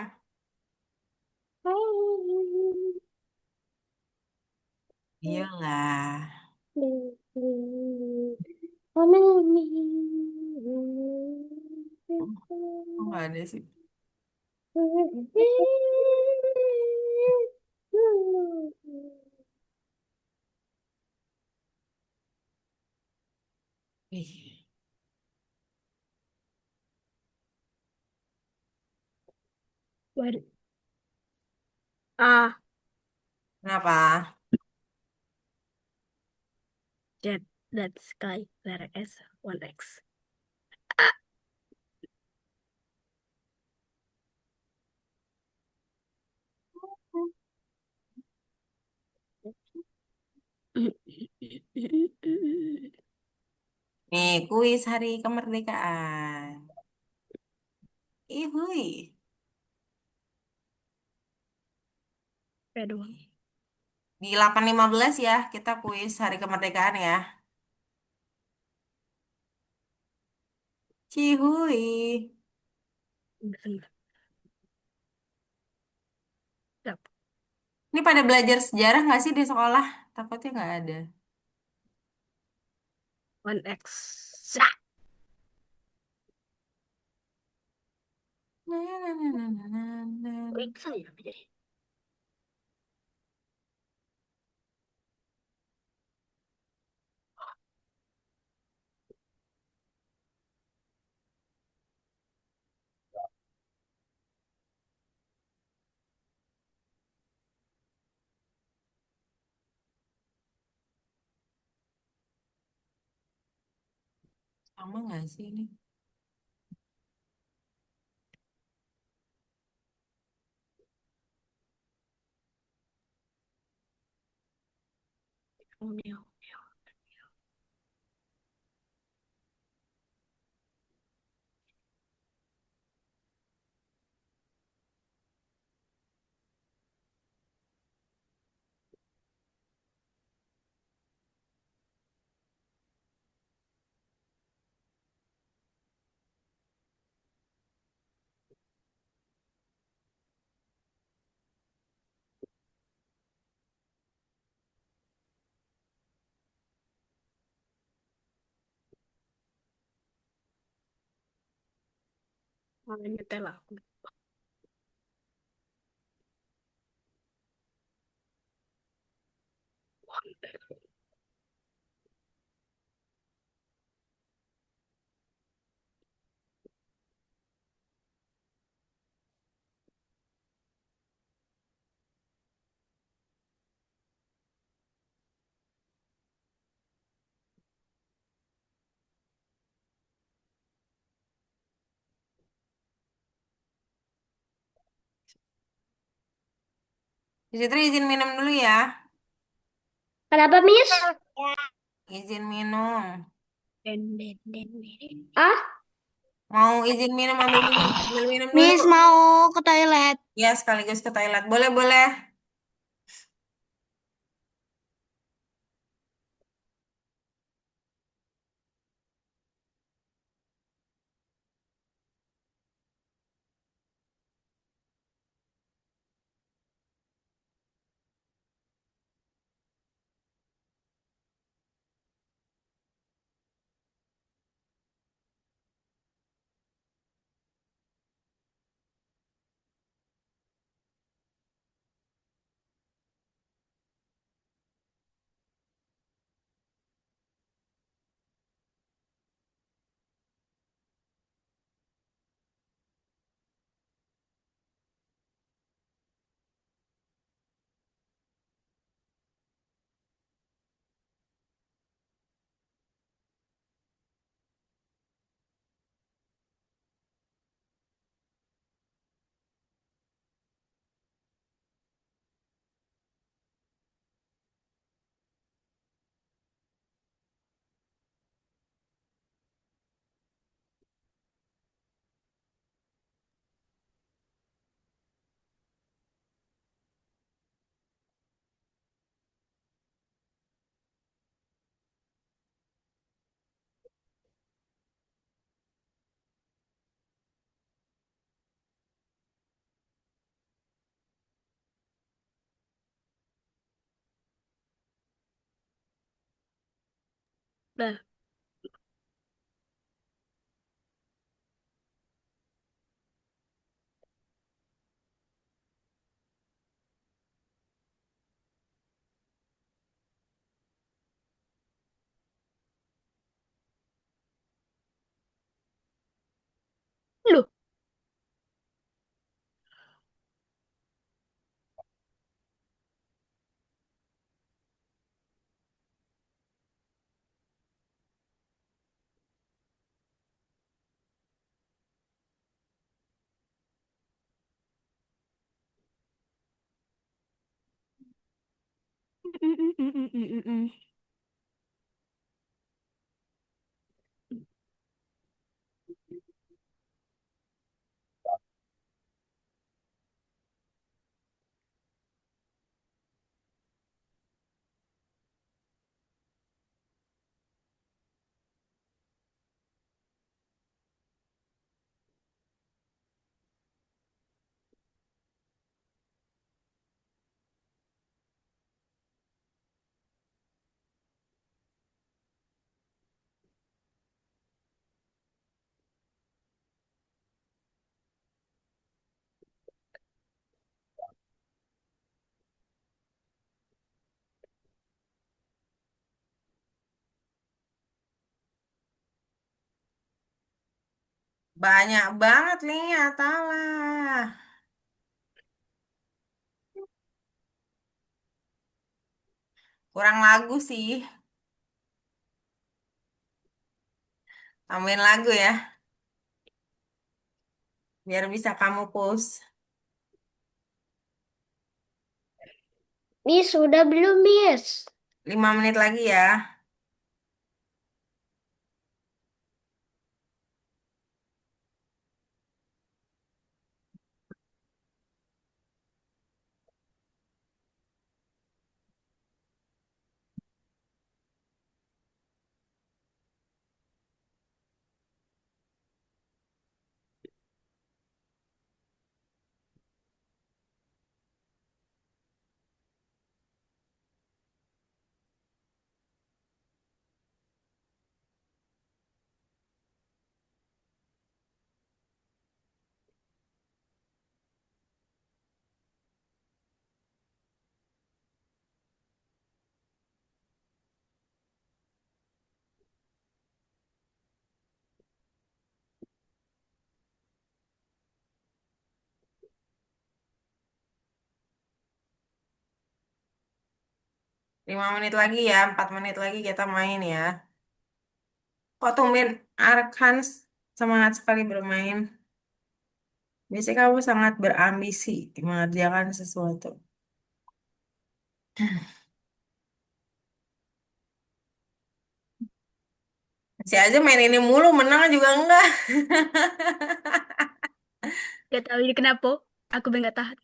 Iyalah. Oh, nggak ada sih. Ih, Waduh. Ah, kenapa? Jet, that sky, there is one X. Nih, kuis hari kemerdekaan. Ihui. Doang. Di 8.15 ya, kita kuis hari kemerdekaan ya. Cihui. Yap. Ini pada belajar sejarah nggak sih di sekolah? Takutnya nggak ada. One X. Zak. Na, na, na, na, na, na, na. X aja jadi. Sama nggak sih ini? nyetel aku. Fitri izin minum dulu ya. Kenapa, Miss? Izin minum. Ah, Mau izin minum, ambil minum dulu. Miss mau ke toilet. Ya, sekaligus ke toilet. Boleh, boleh. Dah. Loh, Banyak banget lihat, alah. Kurang lagu sih. Tambahin lagu ya, biar bisa kamu push. Miss, sudah belum, Miss? 5 menit lagi ya. 5 menit lagi ya, 4 menit lagi kita main ya. Kok tumben Arkan semangat sekali bermain. Biasanya kamu sangat berambisi mengerjakan sesuatu. Si aja main ini mulu, menang juga enggak. Gak tahu ini kenapa. Aku nggak tahan.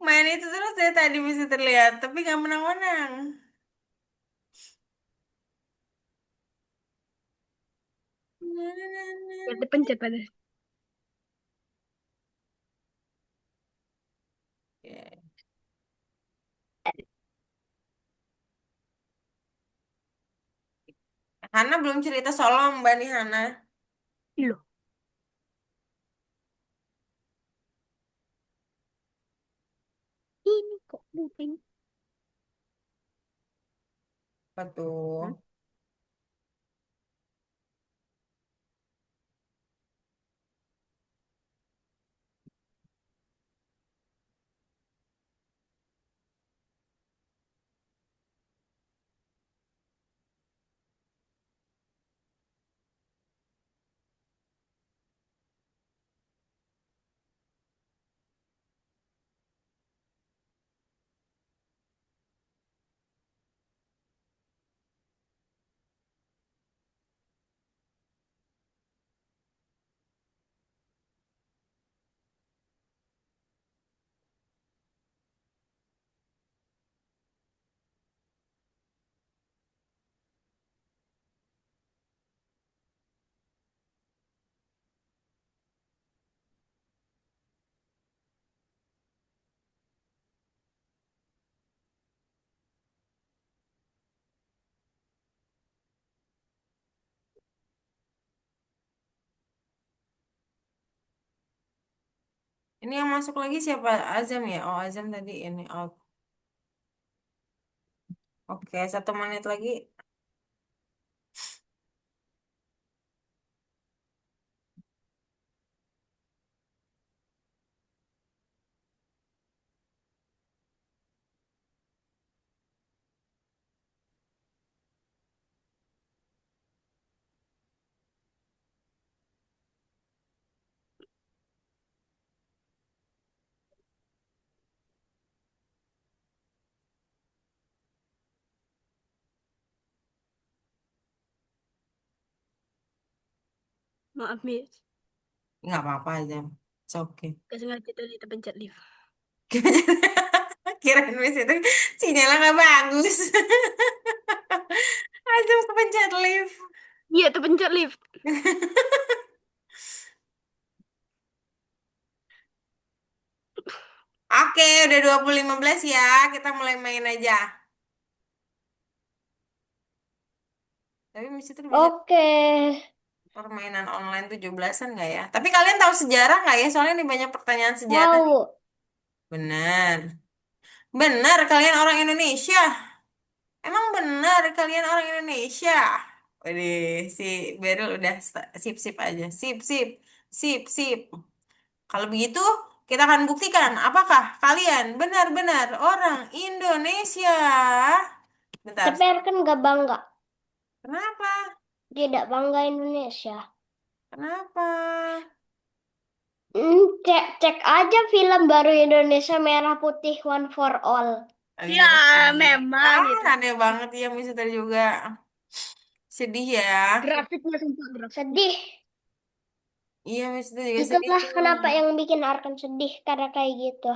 Main itu terus dari tadi bisa terlihat, tapi nggak menang-menang. Ya dipencet pada. Ya. Hana belum cerita soal lomba nih, Hana. Loh, ini kok looping. Betul. Ini yang masuk lagi siapa? Azam ya? Oh, Azam tadi ini out. Oke, 1 menit lagi. Maaf, Miss. Nggak apa-apa, Azam. It's okay. Gak sengaja tadi terpencet lift. Kirain Miss itu sinyalnya nggak bagus. Azam kepencet lift. Iya, terpencet lift. Oke, udah 20.15 ya. Kita mulai main aja. Tapi Miss itu bisa Oke. permainan online 17-an nggak ya? Tapi kalian tahu sejarah nggak ya? Soalnya ini banyak pertanyaan sejarah. Tahu. Benar. Benar, kalian orang Indonesia. Emang benar kalian orang Indonesia? Waduh, si Berul udah sip-sip aja. Sip, sip, sip, sip. Kalau begitu, kita akan buktikan apakah kalian benar-benar orang Indonesia. Bentar, Tapi Arkan nggak bangga. kenapa? Tidak bangga Indonesia. Kenapa? Cek cek aja film baru Indonesia Merah Putih One for All. Oh, Ya, iya betul. memang itu. Aneh banget ya Mister juga. Sedih ya. Grafiknya sumpah grafik. Sedih. Iya Mister juga sedih Itulah tuh. kenapa yang bikin Arkan sedih karena kayak gitu.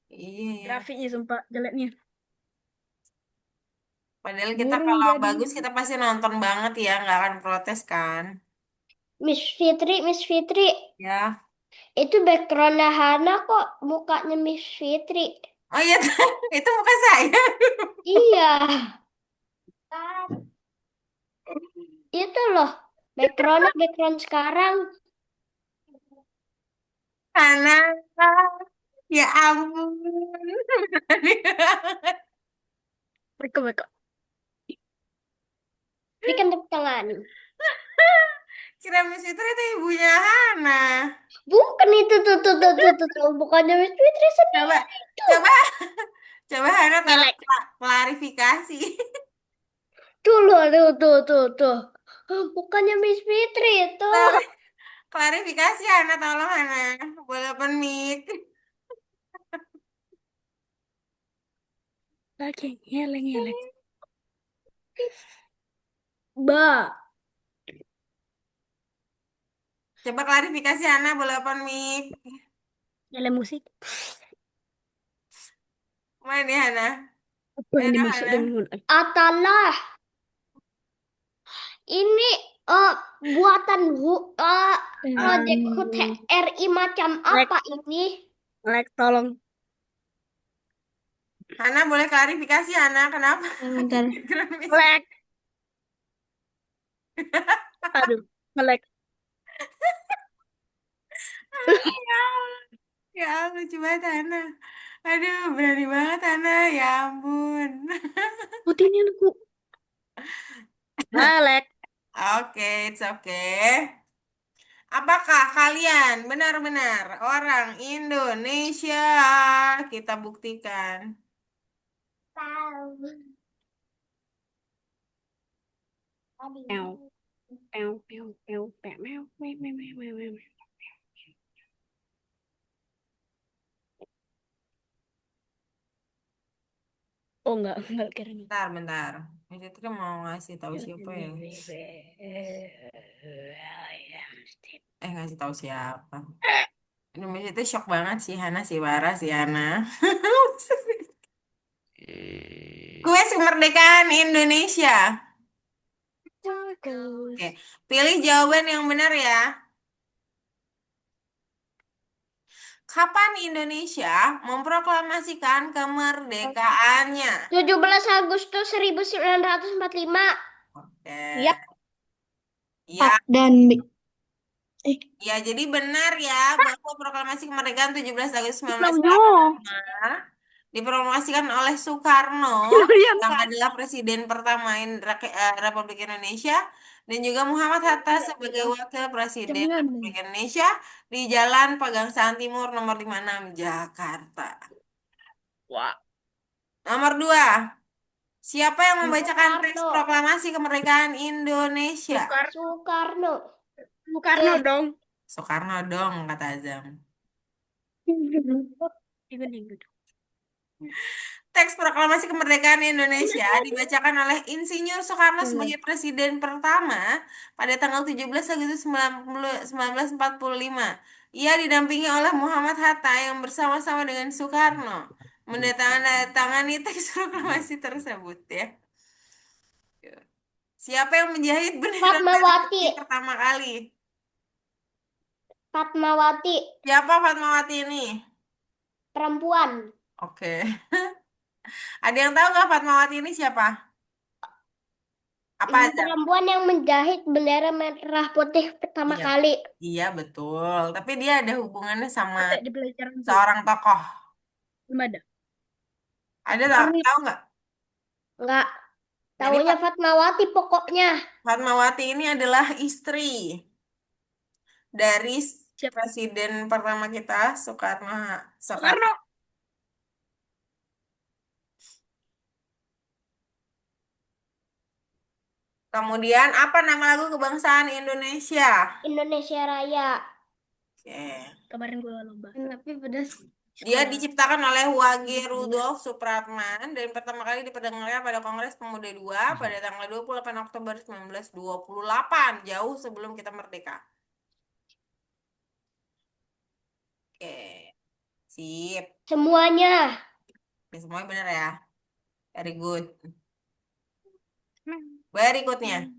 Iya ya. Grafiknya sumpah jeleknya. Padahal kita Burung kalau jadi. bagus kita pasti nonton banget ya, nggak akan protes kan? Miss Fitri, Ya. itu backgroundnya Hana kok mukanya Miss Fitri. Oh iya, itu muka saya. Iya, itu loh. Backgroundnya background sekarang. Karena, ya ampun. Mereka mereka. Bikin tepuk tangan. Kira Miss Fitri itu ibunya Hana. Bukan itu tuh. Bukannya Miss Fitri Coba, sendiri. Tuh. coba. Coba Hana tolong Ngelek. klarifikasi. Tuh. Bukannya Miss Fitri itu. Klarifikasi Hana, tolong Hana. Boleh open mic. Lagi ngelek. Ba. Coba klarifikasi Hana, boleh open mic. Nyalain musik. Mana nih Hana? Apa yang Hana, dimaksud Hana. dengan Atalah. Ini buatan Project HUT RI macam apa ini? Lek, tolong. Hana boleh klarifikasi Hana, kenapa? Bentar. Lek. Aduh, ngelek. Ya, lucu banget Hana. Aduh, berani banget Hana. Ya ampun. Putihnya aku. Ngelek. Oke, it's okay. Apakah kalian benar-benar orang Indonesia? Kita buktikan. Meow. Meow. Oh enggak kira nih. Bentar. Ini tuh mau ngasih tahu siapa ya? Ngasih tahu siapa? Indonesia itu shock banget sih Hana sih, parah sih Hana. Kuis kemerdekaan Indonesia. Oke, pilih jawaban yang benar ya. Kapan Indonesia memproklamasikan kemerdekaannya? 17 Agustus 1945. Oke. Yap. Ya, Dan ya, jadi benar ya bahwa proklamasi kemerdekaan 17 Agustus Namanya. 1945 diproklamasikan oleh Soekarno Yang yang adalah presiden pertama Republik Indonesia dan juga Muhammad Hatta sebagai wakil presiden Republik Indonesia di Jalan Pegangsaan Timur nomor 56 Jakarta. Wah. Nomor 2. Siapa yang membacakan teks Soekarno. proklamasi kemerdekaan Indonesia? Soekarno Eh. dong. Soekarno dong, kata Azam. Teks proklamasi kemerdekaan Indonesia dibacakan oleh Insinyur Soekarno sebagai presiden pertama pada tanggal 17 Agustus 1945. Ia didampingi oleh Muhammad Hatta yang bersama-sama dengan Soekarno menandatangani teks proklamasi tersebut ya. Siapa yang menjahit bendera merah Fatmawati. putih pertama kali? Fatmawati. Siapa Fatmawati ini? Perempuan. Oke. Ada yang tahu nggak Fatmawati ini siapa? Apa aja? Perempuan yang menjahit bendera merah putih pertama Iya. kali. Iya betul. Tapi dia ada hubungannya sama Di pelajaran seorang tokoh. belum ada. Ada tahu nggak? Enggak. Jadi Taunya Fatmawati pokoknya. Fatmawati ini adalah istri dari Siapa? presiden pertama kita Soekarno. Soekarno. Kemudian apa nama lagu kebangsaan Indonesia? Indonesia Raya. Oke. Kemarin gue lomba. Tapi pedas. Dia diciptakan oleh Wage Rudolf Supratman dan pertama kali diperdengarkan pada Kongres Pemuda II pada tanggal 28 Oktober 1928, jauh sebelum kita merdeka. Oke. Sip. Semuanya. Ini semuanya benar ya. Very good. Berikutnya.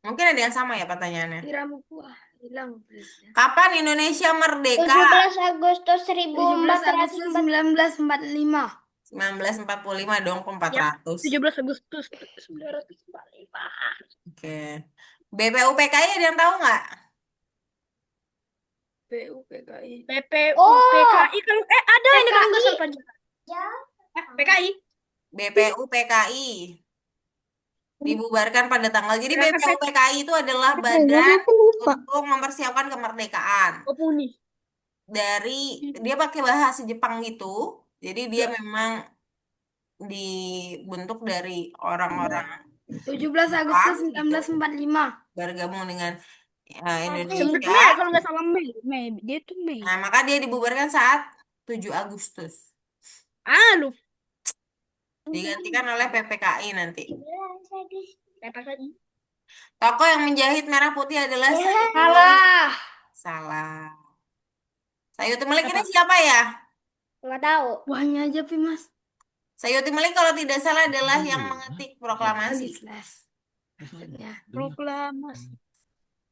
Mungkin ada yang sama ya pertanyaannya. Kiramu kuah hilang. Kapan Indonesia merdeka? 17 Agustus 17 Agustus 1945. 1945 dong, 400. 17 Agustus 1945. Oke. BPUPKI ada yang tahu nggak? PUPKI. PPUPKI kalau ada ini kalau nggak PKI. salah panjang. PKI. BPUPKI dibubarkan pada tanggal. Jadi BPUPKI itu adalah badan Pak. untuk mempersiapkan kemerdekaan. Apa nih? Dia pakai bahasa Jepang gitu. Jadi dia memang dibentuk dari orang-orang 17 Jepang Agustus gitu, 1945. bergabung dengan Indonesia. Sebenarnya kalau nggak salah Mei, dia tuh Mei. Nah, maka dia dibubarkan saat 7 Agustus. Ah, lu. Digantikan oleh PPKI nanti. 17 Agustus. Tokoh yang menjahit merah putih adalah Salah. Salah. Sayuti Melik ini Siapa? siapa ya? Nggak tahu. Buahnya aja, Pimas. Sayuti Melik kalau tidak salah adalah yang Dulu. mengetik Tadi proklamasi. slash. Maksudnya. Proklamasi.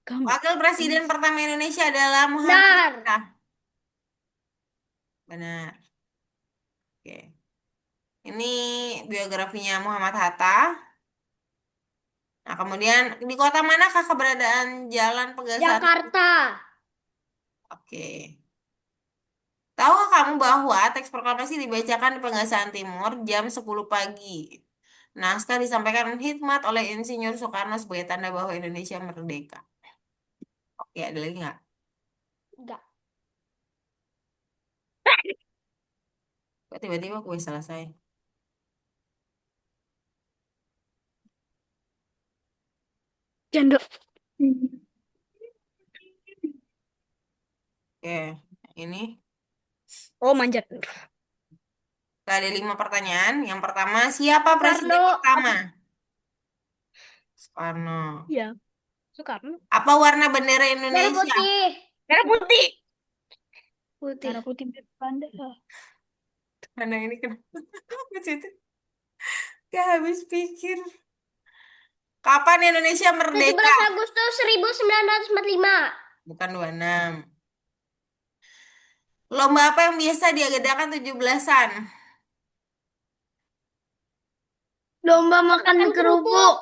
Wakil Presiden pertama Indonesia adalah Muhammad Benar. Hatta. Benar. Oke. Ini biografinya Muhammad Hatta. Nah, kemudian di kota manakah keberadaan Jalan Pegasan? Jakarta. Oke. Tahukah kamu bahwa teks proklamasi dibacakan di Pegasan Timur jam 10 pagi? Naskah disampaikan hikmat oleh Insinyur Soekarno sebagai tanda bahwa Indonesia merdeka. Oke, ada lagi nggak? Enggak. Kok tiba-tiba gue selesai? Jandok. Oke, ini Oh, manjat. ada 5 pertanyaan. Yang pertama, siapa presiden Soekarno. pertama? Soekarno. Iya. Soekarno. Apa warna bendera Merah Indonesia? putih. Merah putih. Putih. Merah putih panda. Mana ini kenapa? Habis itu gak habis pikir. Kapan Indonesia 17 merdeka? Agustus 1945. Bukan 26. Lomba apa yang biasa diadakan 17-an? Lomba makan Makan kerupuk.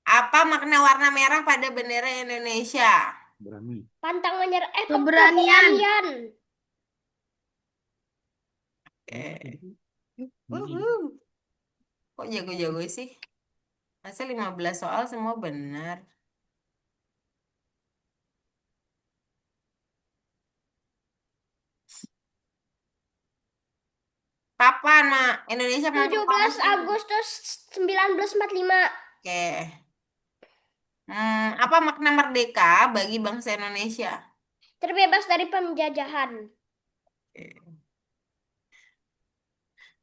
Apa makna warna merah pada bendera Indonesia? Berani. Pantang menyerah. Keberanian. Keberanian. Wuhu. Kok jago-jago sih? Masa 15 soal semua benar? Kapan, Mak? Indonesia 17 memproklamasi? Agustus 1945. Oke. Apa makna merdeka bagi bangsa Indonesia? Terbebas dari penjajahan. Oke.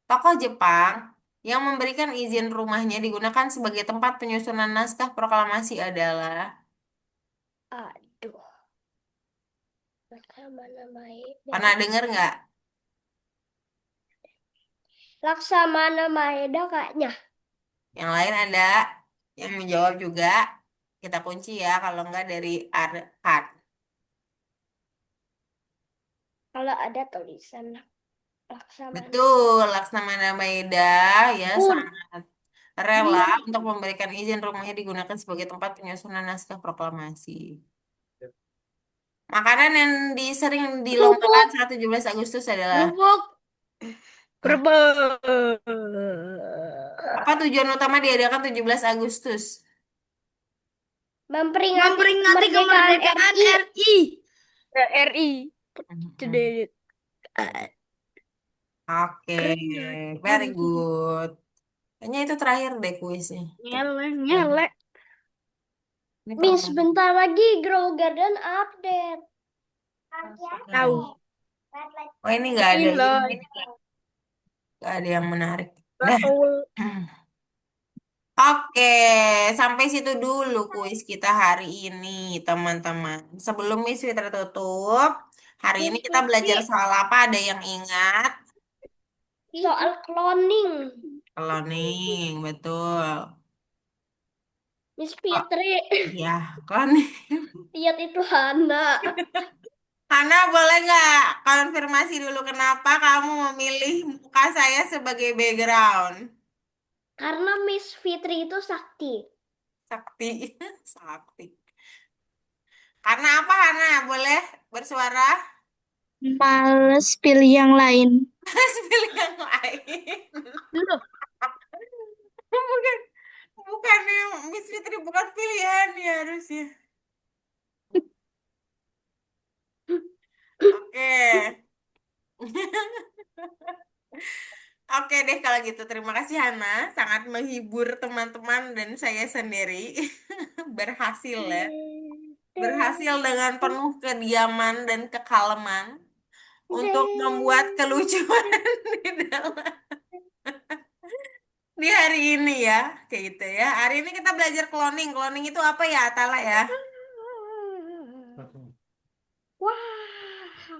Tokoh Jepang yang memberikan izin rumahnya digunakan sebagai tempat penyusunan naskah proklamasi adalah Aduh. Laksamana Maeda. pernah dengar nggak? Laksamana Maeda kayaknya. Yang lain ada yang menjawab juga. Kita kunci ya, kalau nggak dari Arkan. Kalau ada tulisan Laksamana. Betul, Laksamana Maeda ya Pun. sangat rela untuk memberikan izin rumahnya digunakan sebagai tempat penyusunan naskah proklamasi. Makanan yang sering dilombakan saat 17 Agustus adalah Kerupuk. Kerupuk. apa tujuan utama diadakan 17 Agustus? Memperingati kemerdekaan RI. RI. Today. Oke, very good. Kayaknya itu terakhir deh kuisnya. Ngele. Ini Miss, program. bentar lagi Grow Garden update. Tahu. Oh, ini nggak ada Ini ini, nggak ada yang menarik. Dah. Oke, sampai situ dulu kuis kita hari ini, teman-teman. Sebelum Miss Fitra tutup, hari ini kita belajar soal apa? Ada yang ingat? Soal cloning. Cloning, betul. Miss Fitri. Ya, cloning. Lihat itu Hana. Hana, boleh nggak konfirmasi dulu kenapa kamu memilih muka saya sebagai background? Karena Miss Fitri itu sakti. Sakti, sakti. Karena apa, Hana? Boleh bersuara? Males pilih yang lain. Pilih yang lain. Dulu. Bukan, bukannya Miss Fitri bukan pilihan ya harusnya. Oke. Oke deh kalau gitu. Terima kasih Hana. Sangat menghibur teman-teman dan saya sendiri. Berhasil ya. Berhasil dengan penuh kediaman dan kekaleman untuk membuat kelucuan di dalam di hari ini ya. Kayak gitu ya. Hari ini kita belajar cloning. Cloning itu apa ya, Atala ya? Wah.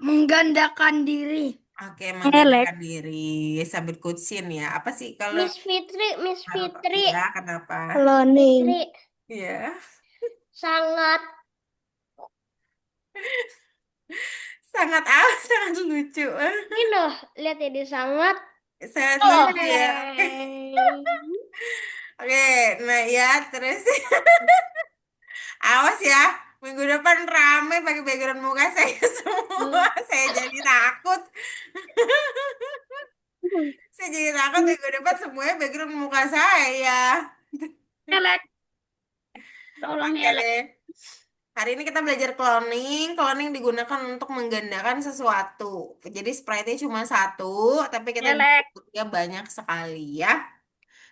Menggandakan diri. Oke, Elek. menggandakan diri. Sabit kutsin ya. Apa sih kalau Miss Fitri, ya kenapa? Cloning. Fitri Iya. sangat Sangat lucu. ini loh, lihat ini sangat Sangat oh. lucu ya. Oke, nah ya terus awas ya. Minggu depan rame pakai background muka saya semua. Saya jadi takut. Saya jadi takut minggu depan semuanya background muka saya. Elek. Tolong Oke elek. deh. Hari ini kita belajar cloning. Cloning digunakan untuk menggandakan sesuatu. Jadi sprite-nya cuma satu, tapi kita bisa Elek. bentuknya banyak sekali ya.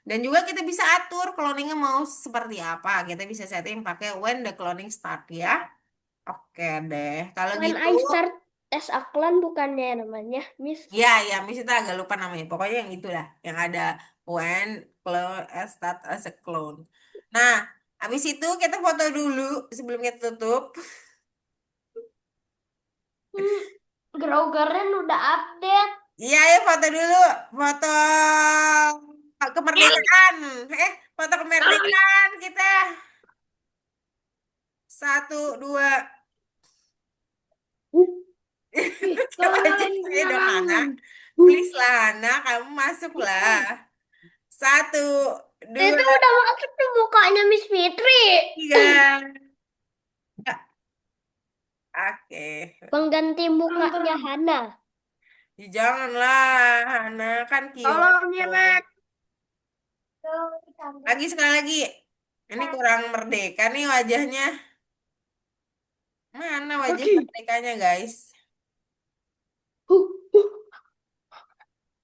Dan juga kita bisa atur cloningnya mau seperti apa. Kita bisa setting pakai when the cloning start ya. Oke deh. Kalau When gitu, I start as a clown bukannya namanya Miss. ya, Miss itu agak lupa namanya. Pokoknya yang itulah, yang ada when clone start as a clone. Nah, habis itu kita foto dulu sebelum kita tutup. Grogernya udah update. Iya, ya foto dulu. Foto kemerdekaan. Foto kemerdekaan kita. Satu, dua. Coba aja Tolong saya dong, Hana. jangan. Please lah, Hana. Kamu masuklah. Satu, Itu dua, udah masuk tuh mukanya Miss Fitri. tiga. Oke. Pengganti mukanya Hana. Ya, janganlah, Hana. Kan Tolong Kyoto. elek. Lagi sekali lagi. Ini kurang merdeka nih wajahnya. Mana wajah merdekanya, guys?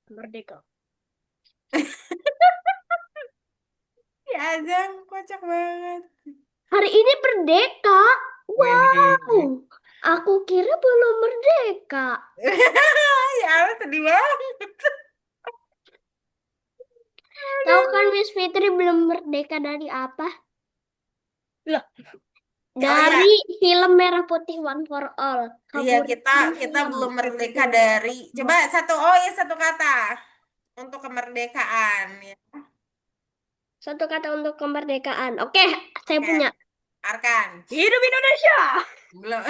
Merdeka. Ya, Azam, kocak banget. Hari ini merdeka. Wede. Wow. Aku kira belum merdeka. Ya Allah, sedih banget. Tahu kan Miss Fitri belum merdeka dari apa? Lah. Dari film Merah Putih One for All. Iya, Favorit kita film. belum merdeka dari. Coba satu kata untuk kemerdekaan ya. Satu kata untuk kemerdekaan. Oke, saya Oke. punya. Arkan. Hidup Indonesia. Belum.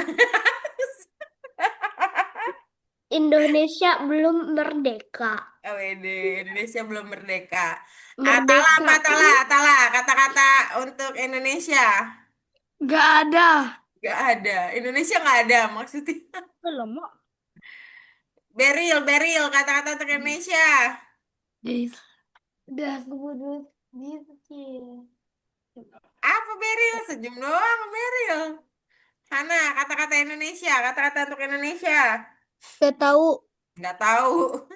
Indonesia belum merdeka. Wede, Indonesia belum merdeka. Merdeka. Atala, kata-kata untuk Indonesia. Gak ada. Gak ada. Indonesia gak ada maksudnya. Belum. Beril, kata-kata untuk Indonesia. Udah keburu gitu sih. Apa Beril? Senyum doang Beril. Hana, kata-kata Indonesia, kata-kata untuk Indonesia. Gak tahu. Nggak tahu.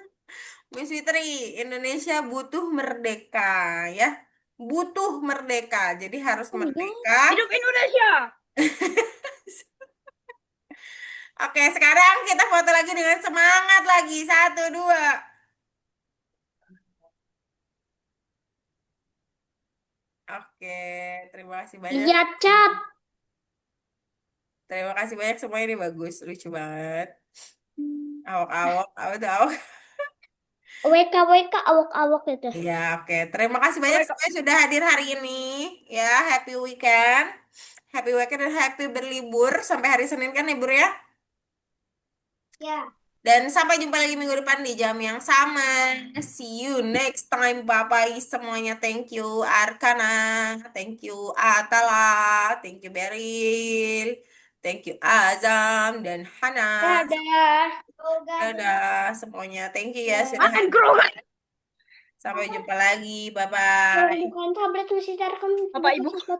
Miss Fitri, Indonesia butuh merdeka ya. Butuh merdeka, jadi harus merdeka. Hidup Indonesia. Oke, sekarang kita foto lagi dengan semangat lagi. Satu, dua. Oke, terima kasih banyak. Iya, Cat. Terima kasih banyak semua ini bagus, lucu banget. Awak-awak, apa tuh awak? WKWK awok-awok itu. Iya, oke. Terima kasih banyak semuanya sudah hadir hari ini. Ya, happy weekend. Happy weekend dan happy berlibur. Sampai hari Senin kan libur ya? Ya. Dan sampai jumpa lagi minggu depan di jam yang sama. See you next time. Bye-bye semuanya. Thank you Arkana. Thank you Atala. Thank you Beril. Thank you Azam dan Hana. Dadah. Dadah semuanya. Thank you ya sudah Makan hadir. kerungan. Sampai jumpa lagi. Kalau Bye-bye. bukan tablet mesti cari Bapak Ibu. sesuatu.